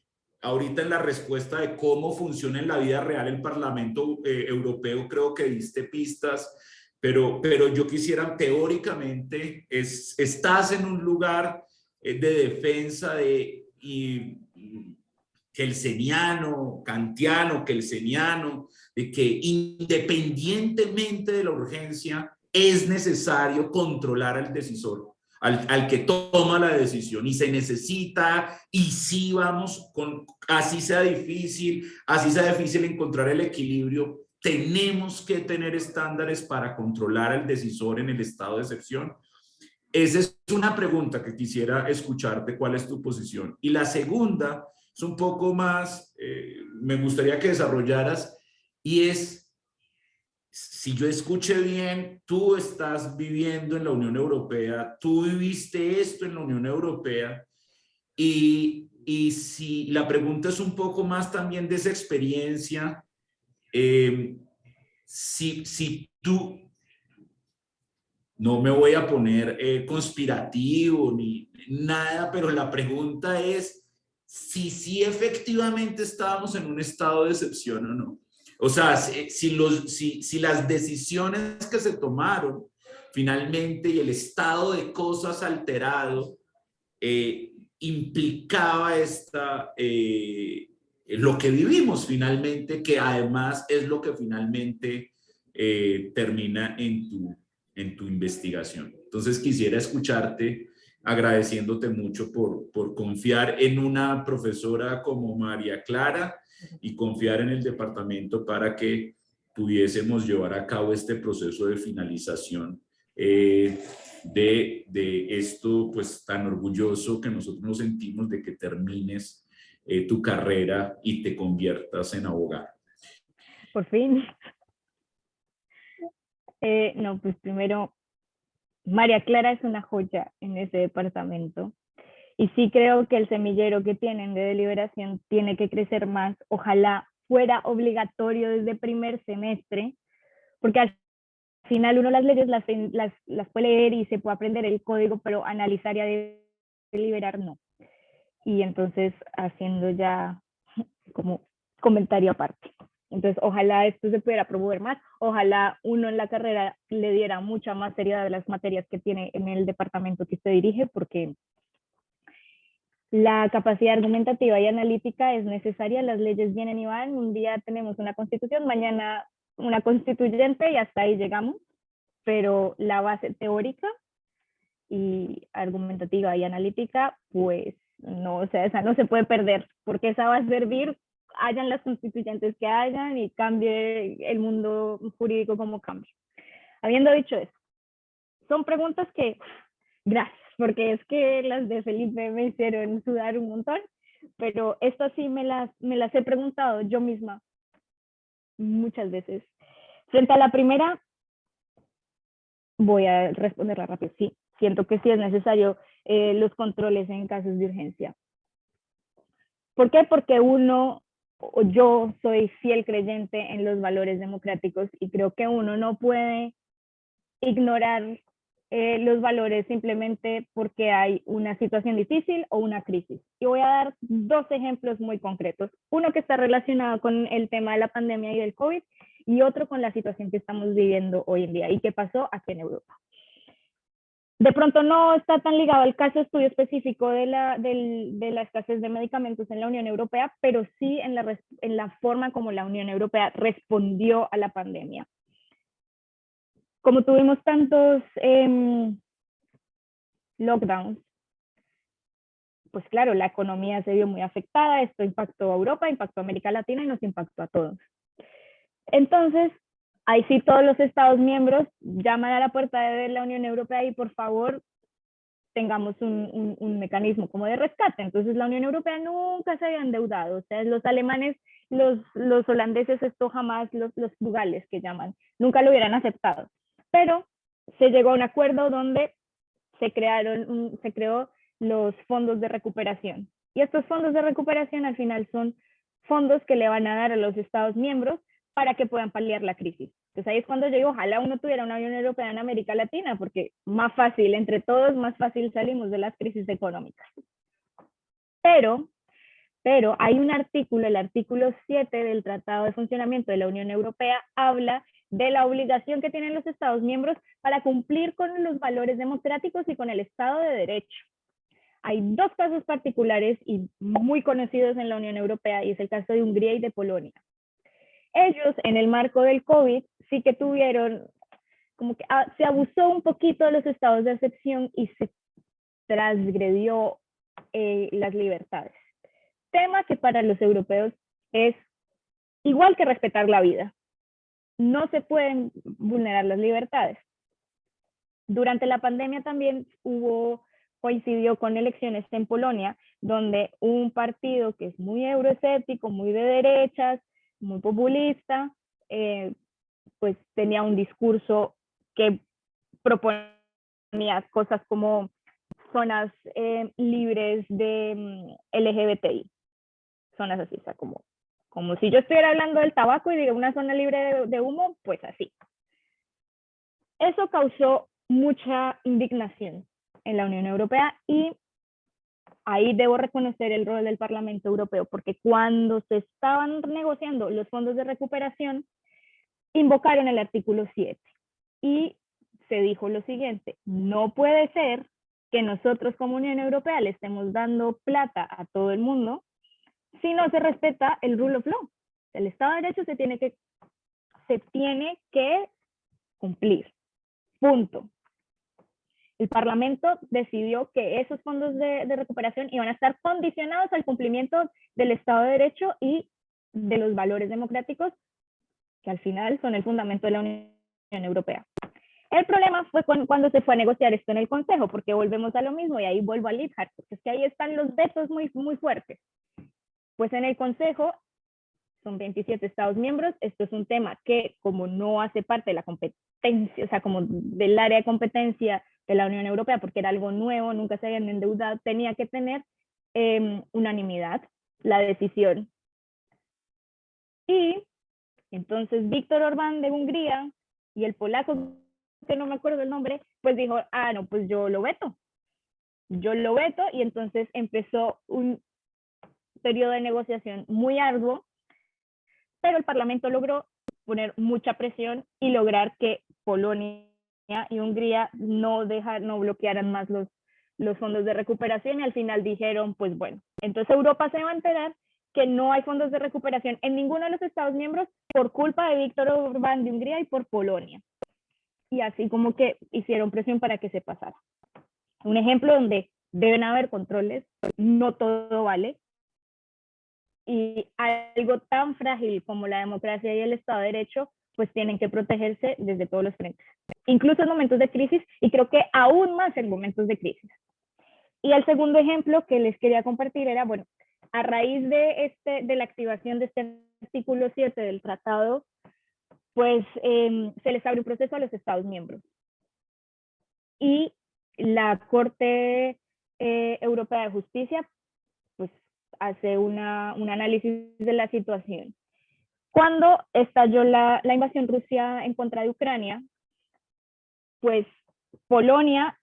Ahorita en la respuesta de cómo funciona en la vida real el Parlamento Europeo, creo que diste pistas, pero yo quisiera teóricamente, estás en un lugar de defensa de kelseniano, kantiano, kelseniano, de que independientemente de la urgencia es necesario controlar al decisor, al que toma la decisión, y se necesita, y sí vamos, así sea difícil encontrar el equilibrio, tenemos que tener estándares para controlar al decisor en el estado de excepción. Esa es una pregunta que quisiera escucharte, ¿cuál es tu posición? Y la segunda es un poco más, me gustaría que desarrollaras, y es, si yo escuché bien, tú estás viviendo en la Unión Europea, tú viviste esto en la Unión Europea, y si la pregunta es un poco más también de esa experiencia, si tú, no me voy a poner conspirativo ni nada, pero la pregunta es si efectivamente estábamos en un estado de excepción o no. O sea, si las decisiones que se tomaron finalmente y el estado de cosas alterado implicaba lo que vivimos finalmente, que además es lo que finalmente termina en tu investigación. Entonces quisiera escucharte, agradeciéndote mucho por confiar en una profesora como María Clara y confiar en el departamento para que pudiésemos llevar a cabo este proceso de finalización de esto, pues tan orgulloso que nosotros nos sentimos de que termines tu carrera y te conviertas en abogada. Por fin. No, pues primero, María Clara es una joya en ese departamento. Y sí creo que el semillero que tienen de deliberación tiene que crecer más. Ojalá fuera obligatorio desde primer semestre, porque al final uno las leyes las puede leer y se puede aprender el código, pero analizar y deliberar no. Y entonces, haciendo ya como comentario aparte. Entonces, ojalá esto se pudiera promover más, ojalá uno en la carrera le diera mucha más seriedad a las materias que tiene en el departamento que usted dirige, porque la capacidad argumentativa y analítica es necesaria, las leyes vienen y van, un día tenemos una constitución, mañana una constituyente y hasta ahí llegamos, pero la base teórica y argumentativa y analítica, pues no, o sea, esa no se puede perder, porque esa va a servir, hayan las constituyentes que hayan y cambie el mundo jurídico como cambie. Habiendo dicho eso, son preguntas que, gracias, porque es que las de Felipe me hicieron sudar un montón, pero estas sí me las he preguntado yo misma muchas veces. Frente a la primera, voy a responderla rápido. Sí, siento que sí es necesario los controles en casos de urgencia. ¿Por qué? Porque yo soy fiel creyente en los valores democráticos y creo que uno no puede ignorar los valores simplemente porque hay una situación difícil o una crisis. Y voy a dar dos ejemplos muy concretos. Uno que está relacionado con el tema de la pandemia y del COVID y otro con la situación que estamos viviendo hoy en día y qué pasó aquí en Europa. De pronto no está tan ligado al caso de estudio específico de la escasez de medicamentos en la Unión Europea, pero sí en la forma como la Unión Europea respondió a la pandemia. Como tuvimos tantos lockdowns, pues claro, la economía se vio muy afectada, esto impactó a Europa, impactó a América Latina y nos impactó a todos. Entonces, ahí sí todos los Estados miembros llaman a la puerta de la Unión Europea y por favor tengamos un mecanismo como de rescate. Entonces la Unión Europea nunca se había endeudado, o sea, los alemanes, los holandeses, esto jamás, los frugales que llaman, nunca lo hubieran aceptado. Pero se llegó a un acuerdo donde se creó los fondos de recuperación. Y estos fondos de recuperación al final son fondos que le van a dar a los Estados miembros para que puedan paliar la crisis. Entonces ahí es cuando yo digo, ojalá uno tuviera una Unión Europea en América Latina, porque más fácil, entre todos, más fácil salimos de las crisis económicas. Pero hay un artículo, el artículo 7 del Tratado de Funcionamiento de la Unión Europea, habla de la obligación que tienen los Estados miembros para cumplir con los valores democráticos y con el Estado de Derecho. Hay dos casos particulares y muy conocidos en la Unión Europea, y es el caso de Hungría y de Polonia. Ellos, en el marco del COVID, sí que tuvieron, como que se abusó un poquito de los estados de excepción y se transgredió las libertades. Tema que para los europeos es igual que respetar la vida. No se pueden vulnerar las libertades. Durante la pandemia también coincidió con elecciones en Polonia, donde un partido que es muy euroescéptico, muy de derechas, muy populista, pues tenía un discurso que proponía cosas como zonas libres de LGBTI, zonas así, o sea, como si yo estuviera hablando del tabaco y digo una zona libre de humo, pues así. Eso causó mucha indignación en la Unión Europea y ahí debo reconocer el rol del Parlamento Europeo, porque cuando se estaban negociando los fondos de recuperación, invocaron el artículo 7 y se dijo lo siguiente: no puede ser que nosotros como Unión Europea le estemos dando plata a todo el mundo si no se respeta el rule of law. El Estado de Derecho se tiene que cumplir. Punto. El Parlamento decidió que esos fondos de recuperación iban a estar condicionados al cumplimiento del Estado de Derecho y de los valores democráticos, que al final son el fundamento de la Unión Europea. El problema fue cuando se fue a negociar esto en el Consejo, porque volvemos a lo mismo, y ahí vuelvo a Liebhardt, porque es que ahí están los vetos muy, muy fuertes. Pues en el Consejo son 27 Estados miembros, esto es un tema que, como no hace parte de la competencia, o sea, como del área de competencia de la Unión Europea, porque era algo nuevo, nunca se habían endeudado, tenía que tener unanimidad la decisión. Y entonces Víctor Orbán de Hungría y el polaco, que no me acuerdo el nombre, pues dijo, no, pues yo lo veto, y entonces empezó un periodo de negociación muy arduo, pero el Parlamento logró poner mucha presión y lograr que Polonia y Hungría no bloquearan más los fondos de recuperación, y al final dijeron, pues bueno, entonces Europa se va a enterar que no hay fondos de recuperación en ninguno de los Estados miembros por culpa de Víctor Orbán de Hungría y por Polonia. Y así como que hicieron presión para que se pasara. Un ejemplo donde deben haber controles, no todo vale, y algo tan frágil como la democracia y el Estado de Derecho, pues tienen que protegerse desde todos los frentes, incluso en momentos de crisis, y creo que aún más en momentos de crisis. Y el segundo ejemplo que les quería compartir era, bueno, a raíz de la activación de este artículo 7 del tratado, pues se les abre un proceso a los Estados miembros. Y la Corte Europea de Justicia, pues hace un análisis de la situación. Cuando estalló la invasión rusa en contra de Ucrania, pues Polonia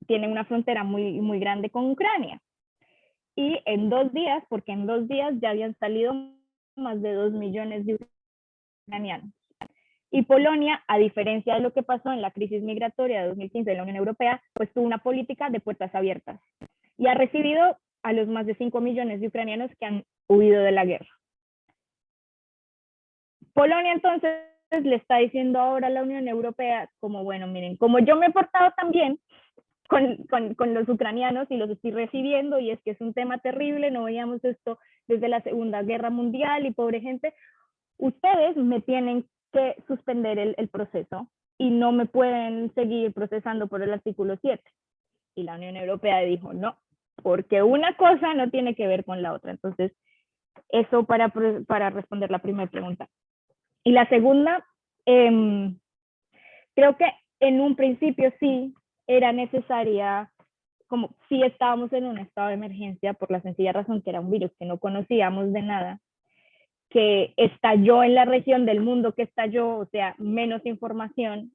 tiene una frontera muy, muy grande con Ucrania. Y en 2 días, porque en 2 días ya habían salido más de 2 millones de ucranianos. Y Polonia, a diferencia de lo que pasó en la crisis migratoria de 2015 de la Unión Europea, pues tuvo una política de puertas abiertas y ha recibido a los más de 5 millones de ucranianos que han huido de la guerra. Polonia entonces le está diciendo ahora a la Unión Europea como, bueno, miren, como yo me he portado tan bien con los ucranianos y los estoy recibiendo, y es que es un tema terrible, no veíamos esto desde la Segunda Guerra Mundial y pobre gente, ustedes me tienen que suspender el proceso y no me pueden seguir procesando por el artículo 7. Y la Unión Europea dijo no, porque una cosa no tiene que ver con la otra. Entonces, eso para responder la primera pregunta. Y la segunda, creo que en un principio sí era necesaria, como si estábamos en un estado de emergencia, por la sencilla razón que era un virus que no conocíamos de nada, que estalló en la región del mundo que estalló, o sea, menos información,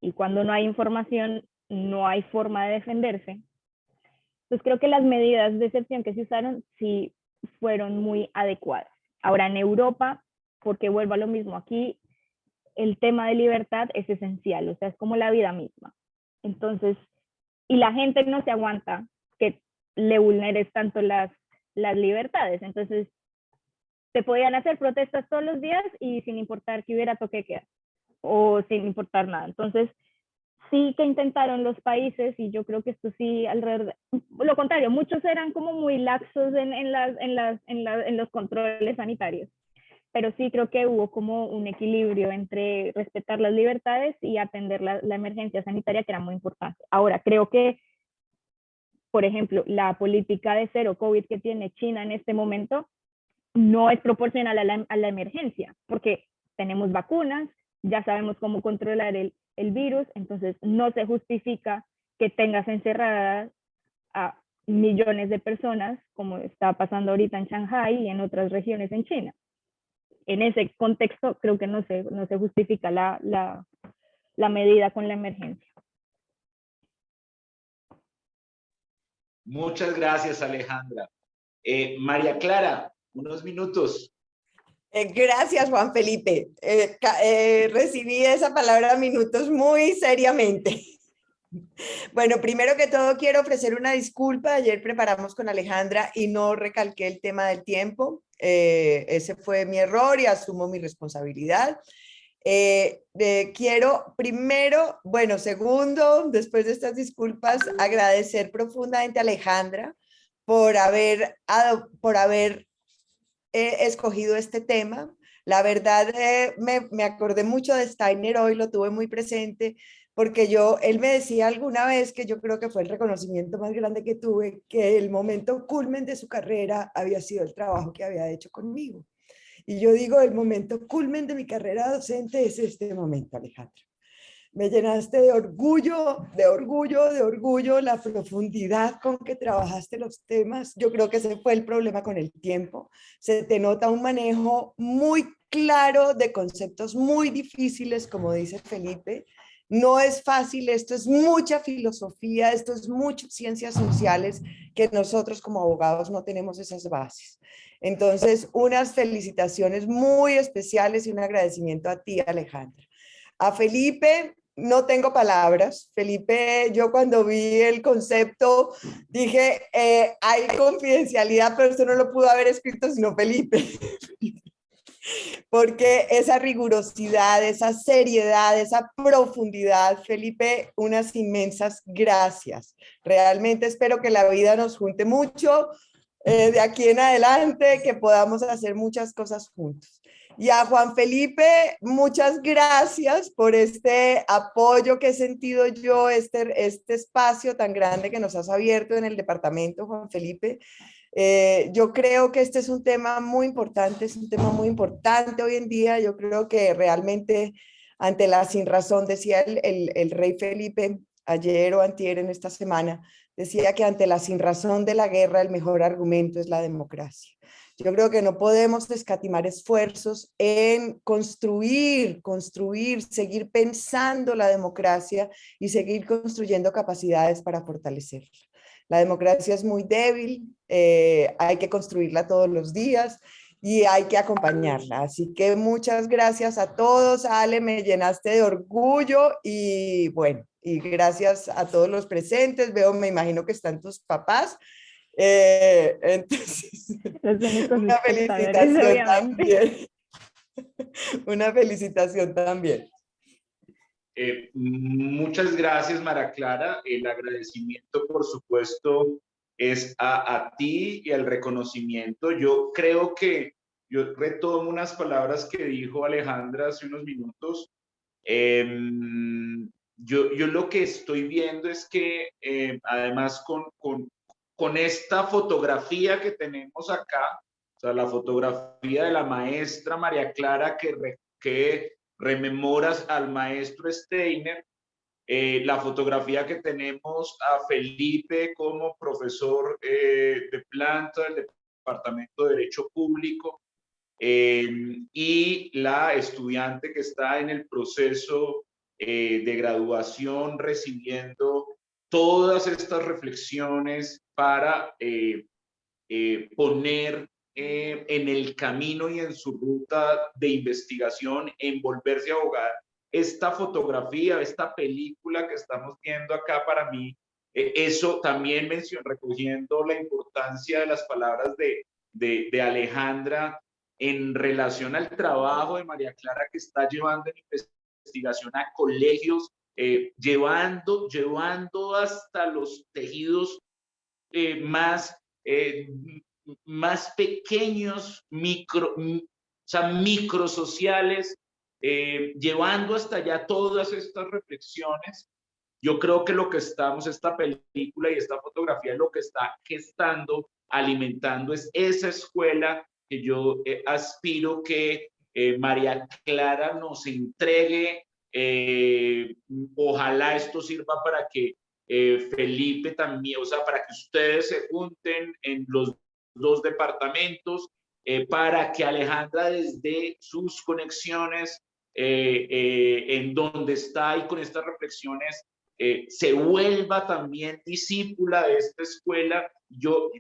y cuando no hay información no hay forma de defenderse. Entonces creo que las medidas de excepción que se usaron sí fueron muy adecuadas. Ahora en Europa, porque vuelvo a lo mismo, aquí el tema de libertad es esencial, o sea, es como la vida misma. Entonces, y la gente no se aguanta que le vulneres tanto las libertades. Entonces, se podían hacer protestas todos los días y sin importar que hubiera toque de queda o sin importar nada. Entonces, sí que intentaron los países, y yo creo que esto sí, alrededor, lo contrario, muchos eran como muy laxos en los controles sanitarios, pero sí creo que hubo como un equilibrio entre respetar las libertades y atender la emergencia sanitaria, que era muy importante. Ahora, creo que, por ejemplo, la política de cero COVID que tiene China en este momento no es proporcional a la emergencia, porque tenemos vacunas, ya sabemos cómo controlar el virus, entonces no se justifica que tengas encerradas a millones de personas, como está pasando ahorita en Shanghai y en otras regiones en China. En ese contexto creo que no se justifica la medida con la emergencia. Muchas gracias, Alejandra. María Clara, unos minutos. Gracias, Juan Felipe. Recibí esa palabra minutos muy seriamente. Bueno, primero que todo quiero ofrecer una disculpa. Ayer preparamos con Alejandra y no recalqué el tema del tiempo. Ese fue mi error y asumo mi responsabilidad. Quiero primero, bueno, segundo, después de estas disculpas, agradecer profundamente a Alejandra por haber escogido este tema. La verdad, me acordé mucho de Steiner hoy, lo tuve muy presente, porque él me decía alguna vez, que yo creo que fue el reconocimiento más grande que tuve, que el momento culmen de su carrera había sido el trabajo que había hecho conmigo. Y yo digo, el momento culmen de mi carrera docente es este momento, Alejandra. Me llenaste de orgullo, la profundidad con que trabajaste los temas. Yo creo que ese fue el problema con el tiempo. Se te nota un manejo muy claro de conceptos muy difíciles, como dice Felipe, No es fácil, esto es mucha filosofía, esto es muchas ciencias sociales que nosotros como abogados no tenemos esas bases. Entonces, unas felicitaciones muy especiales y un agradecimiento a ti, Alejandra. A Felipe, no tengo palabras. Felipe, yo cuando vi el concepto dije, hay confidencialidad, pero eso no lo pudo haber escrito sino Felipe. Porque esa rigurosidad, esa seriedad, esa profundidad, Felipe, unas inmensas gracias. Realmente espero que la vida nos junte mucho de aquí en adelante, que podamos hacer muchas cosas juntos. Y a Juan Felipe, muchas gracias por este apoyo que he sentido yo, este espacio tan grande que nos has abierto en el departamento, Juan Felipe. Yo creo que este es un tema muy importante, es un tema muy importante hoy en día. Yo creo que realmente ante la sinrazón, decía el rey Felipe ayer o antier en esta semana, decía que ante la sinrazón de la guerra el mejor argumento es la democracia. Yo creo que no podemos escatimar esfuerzos en construir, seguir pensando la democracia y seguir construyendo capacidades para fortalecerla. La democracia es muy débil, hay que construirla todos los días y hay que acompañarla. Así que muchas gracias a todos. Ale, me llenaste de orgullo y bueno, y gracias a todos los presentes. Me imagino que están tus papás. Entonces, una felicitación también. Una felicitación también. Muchas gracias, María Clara. El agradecimiento, por supuesto, es a ti y el reconocimiento. Yo creo que yo retomo unas palabras que dijo Alejandra hace unos minutos. Yo lo que estoy viendo es que además con esta fotografía que tenemos acá, o sea, la fotografía de la maestra María Clara que rememoras al maestro Steiner, la fotografía que tenemos a Felipe como profesor de planta del Departamento de Derecho Público, y la estudiante que está en el proceso de graduación recibiendo todas estas reflexiones para poner en el camino y en su ruta de investigación, en volverse abogada. Esta fotografía, esta película que estamos viendo acá, para mí, eso también recogiendo la importancia de las palabras de Alejandra en relación al trabajo de María Clara, que está llevando en investigación a colegios, llevando hasta los tejidos más pequeños, microsociales, llevando hasta allá todas estas reflexiones. Yo creo que lo que esta película y esta fotografía, lo que está gestando, alimentando, es esa escuela que yo aspiro que María Clara nos entregue. Ojalá esto sirva para que Felipe también, o sea, para que ustedes se junten en los dos departamentos, para que Alejandra desde sus conexiones en donde está y con estas reflexiones se vuelva también discípula de esta escuela.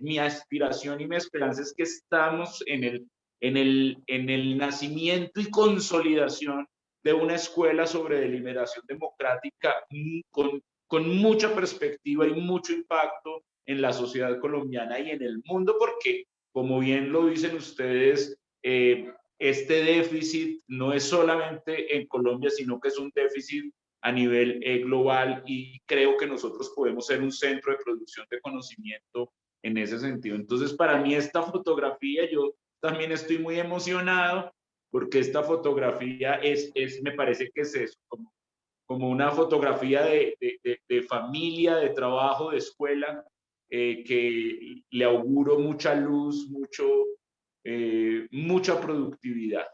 Mi aspiración y mi esperanza es que estamos en el nacimiento y consolidación de una escuela sobre deliberación democrática con mucha perspectiva y mucho impacto en la sociedad colombiana y en el mundo, porque, como bien lo dicen ustedes, este déficit no es solamente en Colombia, sino que es un déficit a nivel global, y creo que nosotros podemos ser un centro de producción de conocimiento en ese sentido. Entonces, para mí esta fotografía, yo también estoy muy emocionado, porque esta fotografía me parece que es eso, como una fotografía de familia, de trabajo, de escuela, que le auguro mucha luz, mucha productividad.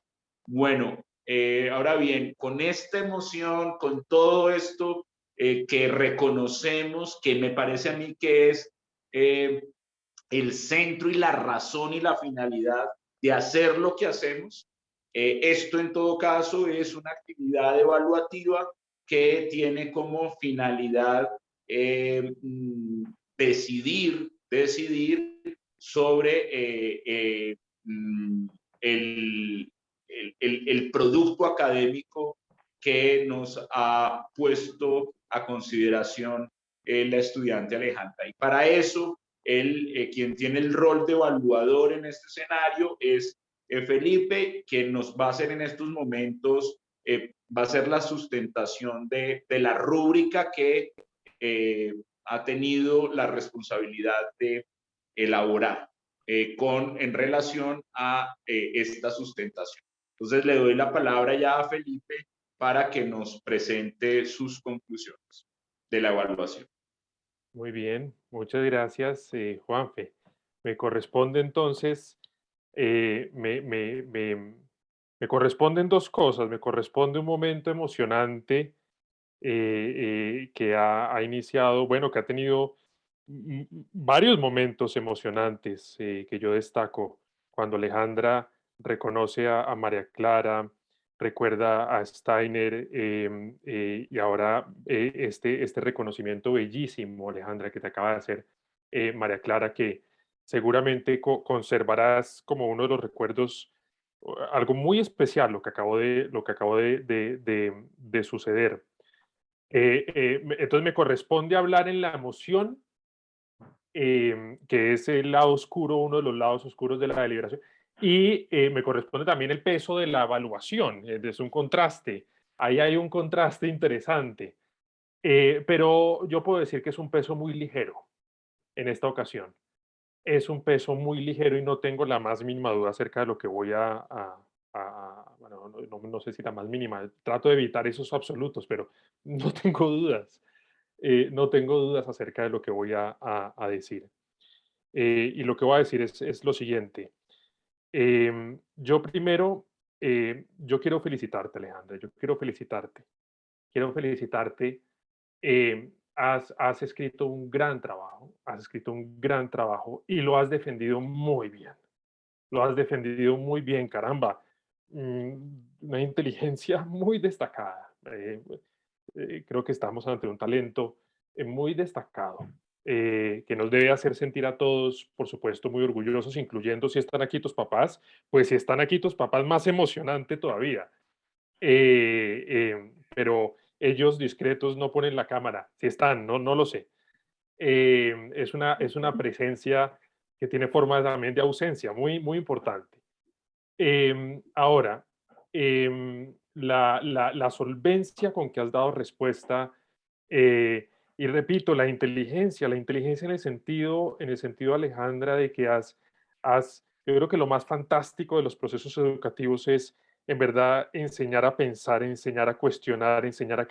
Bueno, ahora bien, con esta emoción, con todo esto que reconocemos, que me parece a mí que es el centro y la razón y la finalidad de hacer lo que hacemos, esto en todo caso es una actividad evaluativa que tiene como finalidad decidir sobre el producto académico que nos ha puesto a consideración la estudiante Alejandra. Y para eso, quien tiene el rol de evaluador en este escenario es Felipe, quien nos va a hacer en estos momentos, va a ser la sustentación de la rúbrica que ha tenido la responsabilidad de elaborar en relación a esta sustentación. Entonces le doy la palabra ya a Felipe para que nos presente sus conclusiones de la evaluación. Muy bien, muchas gracias, Juanfe. Me corresponde entonces, me corresponden dos cosas. Me corresponde un momento emocionante que ha iniciado, bueno, que ha tenido varios momentos emocionantes que yo destaco. Cuando Alejandra reconoce a María Clara, recuerda a Steiner y ahora este reconocimiento bellísimo, Alejandra, que te acaba de hacer María Clara, que seguramente conservarás como uno de los recuerdos, algo muy especial lo que acabó de suceder. Entonces me corresponde hablar en la emoción, que es el lado oscuro, uno de los lados oscuros de la deliberación, y me corresponde también el peso de la evaluación, es un contraste, ahí hay un contraste interesante, pero yo puedo decir que es un peso muy ligero en esta ocasión, es un peso muy ligero y no tengo la más mínima duda acerca de lo que voy bueno, no sé si la más mínima, trato de evitar esos absolutos, pero no tengo dudas. No tengo dudas acerca de lo que voy a decir. Y lo que voy a decir es lo siguiente. Yo primero, yo quiero felicitarte, Alejandra. Yo quiero felicitarte. Quiero felicitarte. Has escrito un gran trabajo. Has escrito un gran trabajo y lo has defendido muy bien. Lo has defendido muy bien, caramba. Una inteligencia muy destacada. Creo que estamos ante un talento muy destacado, que nos debe hacer sentir a todos, por supuesto, muy orgullosos, incluyendo si están aquí tus papás, pues si están aquí tus papás, más emocionante todavía. Pero ellos discretos no ponen la cámara, si están, no lo sé. Es una presencia que tiene forma también de ausencia, muy importante. Ahora, la solvencia con que has dado respuesta, y repito, la inteligencia en el sentido, Alejandra, de que yo creo que lo más fantástico de los procesos educativos es, en verdad, enseñar a pensar, enseñar a cuestionar, enseñar a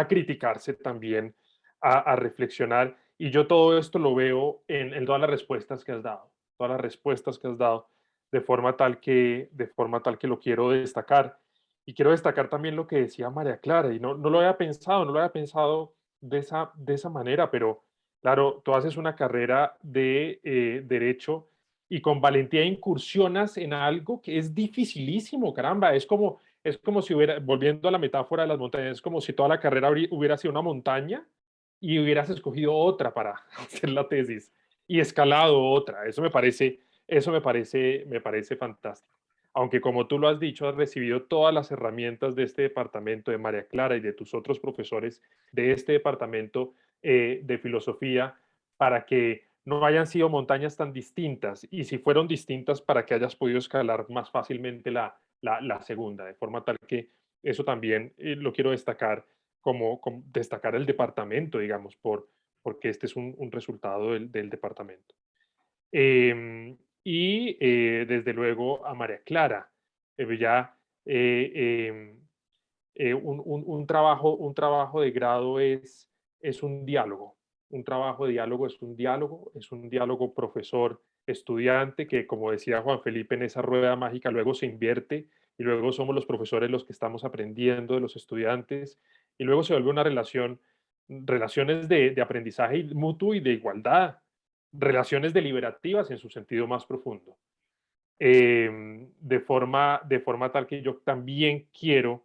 criticarse también, a reflexionar. Y yo todo esto lo veo en todas las respuestas que has dado, todas las respuestas que has dado de forma tal que lo quiero destacar. Y quiero destacar también lo que decía María Clara, y no lo había pensado, no lo había pensado de esa manera, pero claro, tú haces una carrera de derecho y con valentía incursionas en algo que es dificilísimo, caramba, es como si hubiera, volviendo a la metáfora de las montañas, es como si toda la carrera hubiera sido una montaña y hubieras escogido otra para hacer la tesis y escalado otra. Me parece fantástico. Aunque como tú lo has dicho, has recibido todas las herramientas de este departamento, de María Clara y de tus otros profesores de este departamento de filosofía, para que no hayan sido montañas tan distintas, y si fueron distintas, para que hayas podido escalar más fácilmente la segunda, de forma tal que eso también lo quiero destacar, como destacar el departamento, digamos, porque este es un resultado del departamento. Y desde luego a María Clara, ya un trabajo de grado es un diálogo, un trabajo de diálogo es un diálogo profesor-estudiante que, como decía Juan Felipe, en esa rueda mágica luego se invierte y luego somos los profesores los que estamos aprendiendo de los estudiantes y luego se vuelve una relaciones de aprendizaje mutuo y de igualdad, relaciones deliberativas en su sentido más profundo. De forma tal que yo también quiero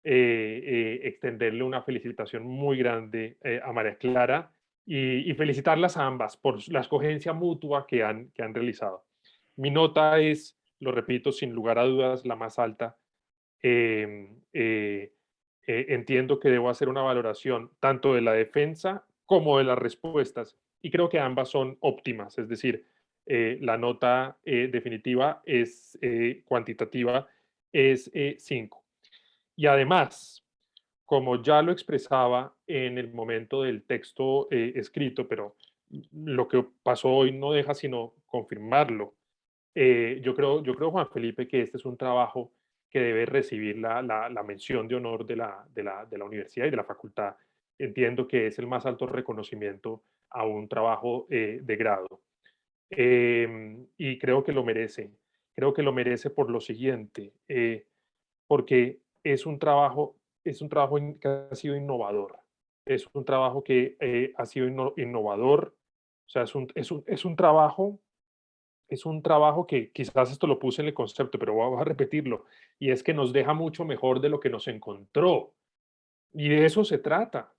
extenderle una felicitación muy grande a María Clara y felicitarlas a ambas por la escogencia mutua que han realizado. Mi nota es, lo repito, sin lugar a dudas, la más alta. Entiendo que debo hacer una valoración tanto de la defensa como de las respuestas y creo que ambas son óptimas, es decir, la nota definitiva es cuantitativa, es 5. Y además, como ya lo expresaba en el momento del texto escrito, pero lo que pasó hoy no deja sino confirmarlo. Yo creo, Juan Felipe, que este es un trabajo que debe recibir la mención de honor de la universidad y de la facultad. Entiendo que es el más alto reconocimiento a un trabajo de grado. Y creo que lo merece. Creo que lo merece por lo siguiente, porque es un trabajo que ha sido innovador. Es un trabajo que ha sido innovador. O sea, es un trabajo que quizás esto lo puse en el concepto, pero voy a repetirlo, y es que nos deja mucho mejor de lo que nos encontró. Y de eso se trata,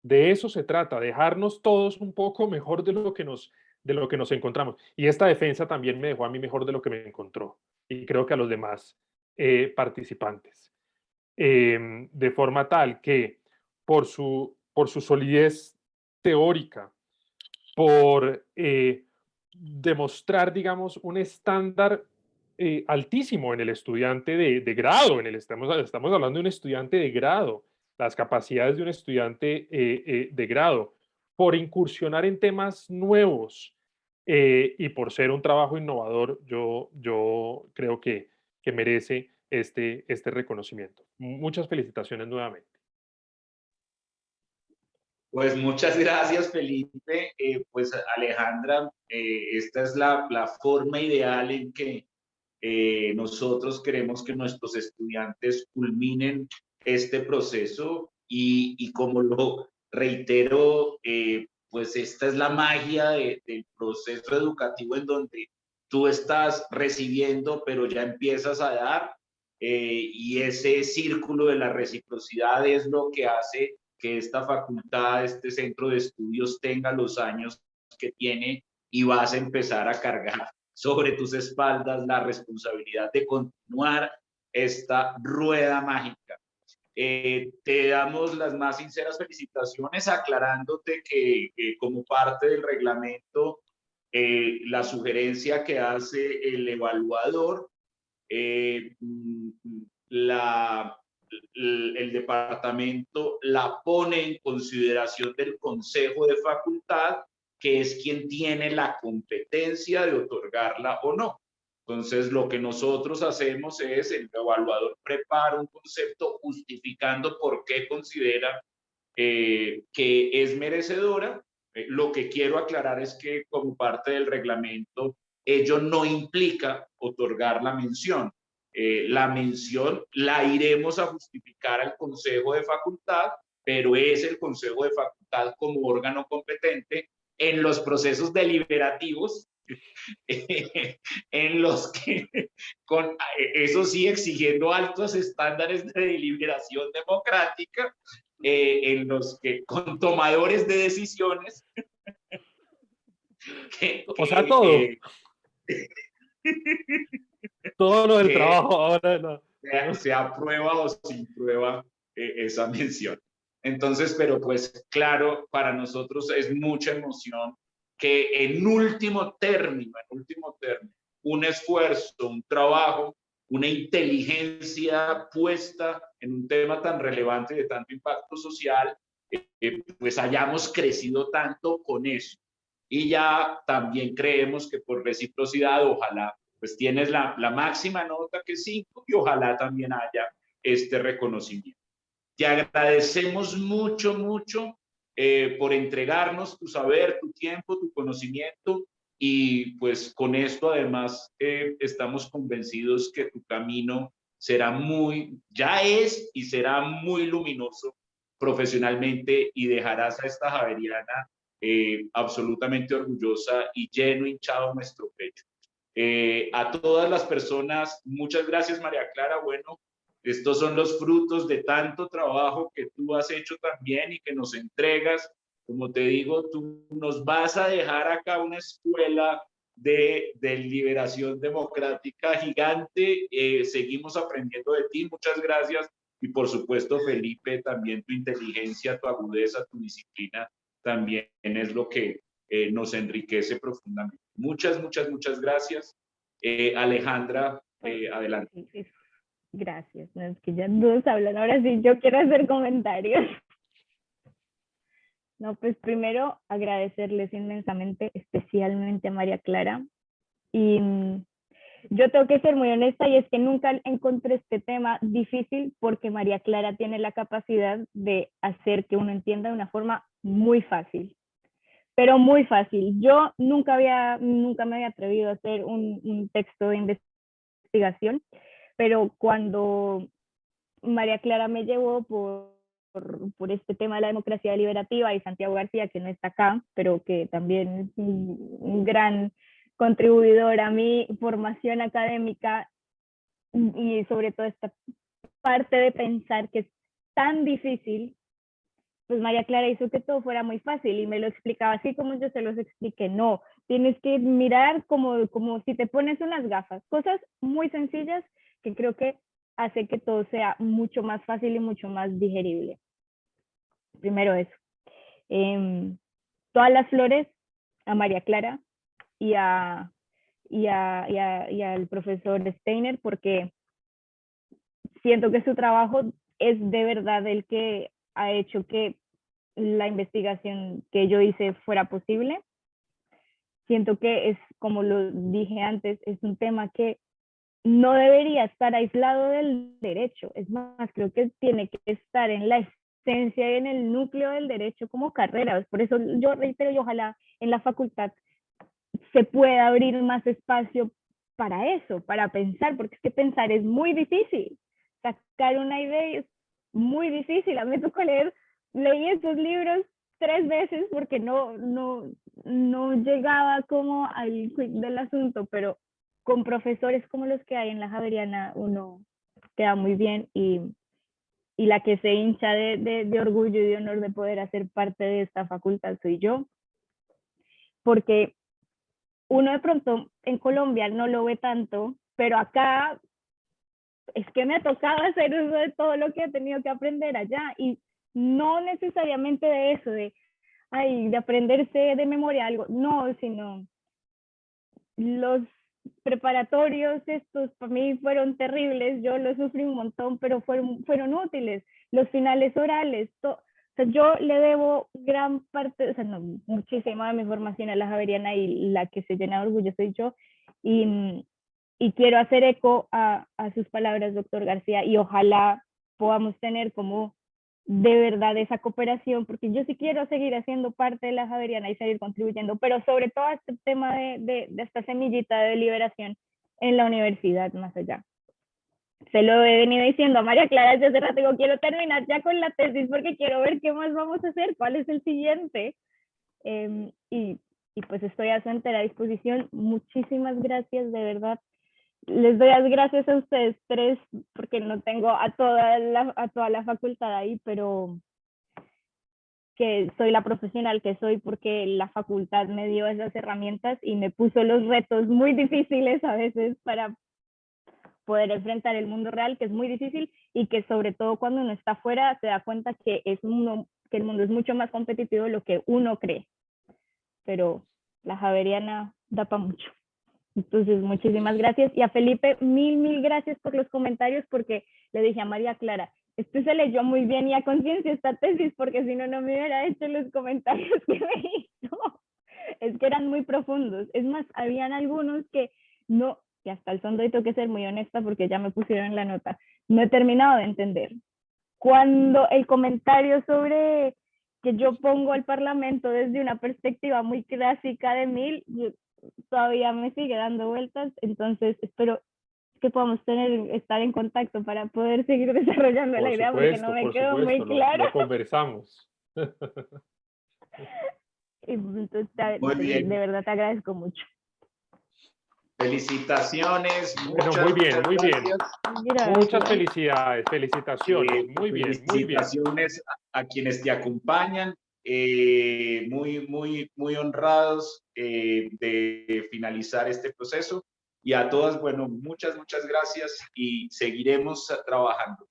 dejarnos todos un poco mejor de lo que nos encontramos. Y esta defensa también me dejó a mí mejor de lo que me encontró, y creo que a los demás participantes. De forma tal que por su solidez teórica, por demostrar, digamos, un estándar altísimo en el estudiante de grado. Estamos hablando de un estudiante de grado, las capacidades de un estudiante de grado, por incursionar en temas nuevos y por ser un trabajo innovador, yo creo que merece este reconocimiento. Muchas felicitaciones nuevamente. Pues muchas gracias, Felipe. Pues Alejandra, esta es la forma ideal en que nosotros queremos que nuestros estudiantes culminen este proceso y como lo reitero, pues esta es la magia del proceso educativo en donde tú estás recibiendo, pero ya empiezas a dar, y ese círculo de la reciprocidad es lo que hace que esta facultad, este centro de estudios tenga los años que tiene y vas a empezar a cargar sobre tus espaldas la responsabilidad de continuar esta rueda mágica. Te damos las más sinceras felicitaciones, aclarándote que como parte del reglamento, la sugerencia que hace el evaluador, la el departamento la pone en consideración del Consejo de Facultad, que es quien tiene la competencia de otorgarla o no. Entonces, lo que nosotros hacemos es, el evaluador prepara un concepto justificando por qué considera que es merecedora. Lo que quiero aclarar es que como parte del reglamento, ello no implica otorgar la mención. La mención la iremos a justificar al Consejo de Facultad, pero es el Consejo de Facultad como órgano competente en los procesos deliberativos, en los que, eso sí, exigiendo altos estándares de deliberación democrática, en los que con tomadores de decisiones O sea, todo. Todo lo del trabajo ahora no. Se aprueba o se prueba esa mención. Entonces, pero pues claro, para nosotros es mucha emoción que en último término, un esfuerzo, un trabajo, una inteligencia puesta en un tema tan relevante de tanto impacto social, pues hayamos crecido tanto con eso. Y ya también creemos que por reciprocidad, ojalá, pues tienes la máxima nota que 5 y ojalá también haya este reconocimiento. Te agradecemos mucho, mucho por entregarnos tu saber, tu tiempo, tu conocimiento, y pues con esto además estamos convencidos que tu camino ya es y será muy luminoso profesionalmente, y dejarás a esta Javeriana absolutamente orgullosa y lleno, hinchado nuestro pecho. A todas las personas, muchas gracias, María Clara. Bueno, Estos son los frutos de tanto trabajo que tú has hecho también y que nos entregas. Como te digo, tú nos vas a dejar acá una escuela de liberación democrática gigante. Seguimos aprendiendo de ti. Muchas gracias. Y por supuesto, Felipe, también tu inteligencia, tu agudeza, tu disciplina también es lo que nos enriquece profundamente. Muchas, muchas, muchas gracias. Alejandra, adelante. Gracias. No, es que ya todos hablan. Ahora sí, yo quiero hacer comentarios. No, pues primero agradecerles inmensamente, especialmente a María Clara. Y yo tengo que ser muy honesta, y es que nunca encontré este tema difícil, porque María Clara tiene la capacidad de hacer que uno entienda de una forma muy fácil, pero muy fácil. Yo nunca me había atrevido a hacer un texto de investigación, pero cuando María Clara me llevó por este tema de la democracia deliberativa, y Santiago García, que no está acá, pero que también es un gran contribuidor a mi formación académica, y sobre todo esta parte de pensar que es tan difícil, pues María Clara hizo que todo fuera muy fácil y me lo explicaba así como yo se los expliqué. No, tienes que mirar como si te pones unas gafas, cosas muy sencillas que creo que hace que todo sea mucho más fácil y mucho más digerible. Primero eso. Todas las flores a María Clara y al profesor Steiner, porque siento que su trabajo es de verdad el que ha hecho que la investigación que yo hice fuera posible. Siento que es, como lo dije antes, es un tema que no debería estar aislado del derecho. Es más, creo que tiene que estar en la esencia y en el núcleo del derecho como carrera. Por eso yo reitero, y ojalá en la facultad se pueda abrir más espacio para eso, para pensar, porque es que pensar es muy difícil. Sacar una idea es muy difícil. A mí me tocó leí estos libros 3 veces porque no llegaba como al quick del asunto, pero con profesores como los que hay en la Javeriana uno queda muy bien, y la que se hincha de orgullo y de honor de poder hacer parte de esta facultad soy yo, porque uno de pronto en Colombia no lo ve tanto, pero acá es que me ha tocado hacer uso de todo lo que he tenido que aprender allá, y no necesariamente de eso, de aprenderse de memoria algo, no, sino los preparatorios estos para mí fueron terribles, yo los sufrí un montón, pero fueron útiles. Los finales orales, o sea, yo le debo gran parte, o sea, no, muchísima de mi formación a la Javeriana, y la que se llena de orgullo soy yo, y quiero hacer eco a sus palabras, doctor García, y ojalá podamos tener como de verdad esa cooperación, porque yo sí quiero seguir haciendo parte de la Javeriana y seguir contribuyendo, pero sobre todo a este tema de esta semillita de liberación en la universidad más allá. Se lo he venido diciendo a María Clara desde hace rato, digo, quiero terminar ya con la tesis porque quiero ver qué más vamos a hacer, cuál es el siguiente, y pues estoy a su entera disposición. Muchísimas gracias, de verdad. Les doy las gracias a ustedes tres, porque no tengo a toda la facultad ahí, pero que soy la profesional que soy porque la facultad me dio esas herramientas y me puso los retos muy difíciles a veces para poder enfrentar el mundo real, que es muy difícil, y que sobre todo cuando uno está afuera se da cuenta que el mundo es mucho más competitivo de lo que uno cree. Pero la Javeriana da para mucho. Entonces, muchísimas gracias. Y a Felipe, mil gracias por los comentarios, porque le dije a María Clara, esto se leyó muy bien y a conciencia esta tesis, porque si no, no me hubiera hecho los comentarios que me hizo. Es que eran muy profundos. Es más, habían algunos que no, y hasta el fondo, y tengo que ser muy honesta porque ya me pusieron en la nota, no he terminado de entender. Cuando el comentario sobre que yo pongo al Parlamento desde una perspectiva muy clásica de Mill, todavía me sigue dando vueltas, entonces espero que podamos estar en contacto para poder seguir desarrollando la idea, porque no me quedó muy claro. Lo conversamos. Entonces, Muy bien. de verdad te agradezco mucho. Felicitaciones. Bueno, muy bien, muy bien. Gracias. Muchas felicidades, felicitaciones. Muy bien, muy bien. Felicitaciones a quienes te acompañan. Muy honrados de finalizar este proceso. Y a todas, bueno, muchas gracias y seguiremos trabajando.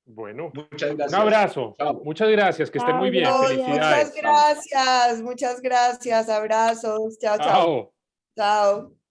Bueno, Muchas un gracias. abrazo. Chao. Muchas gracias, que estén muy bien. Chao, Felicidades. Muchas gracias, abrazos, chao, chao. Chao. Chao.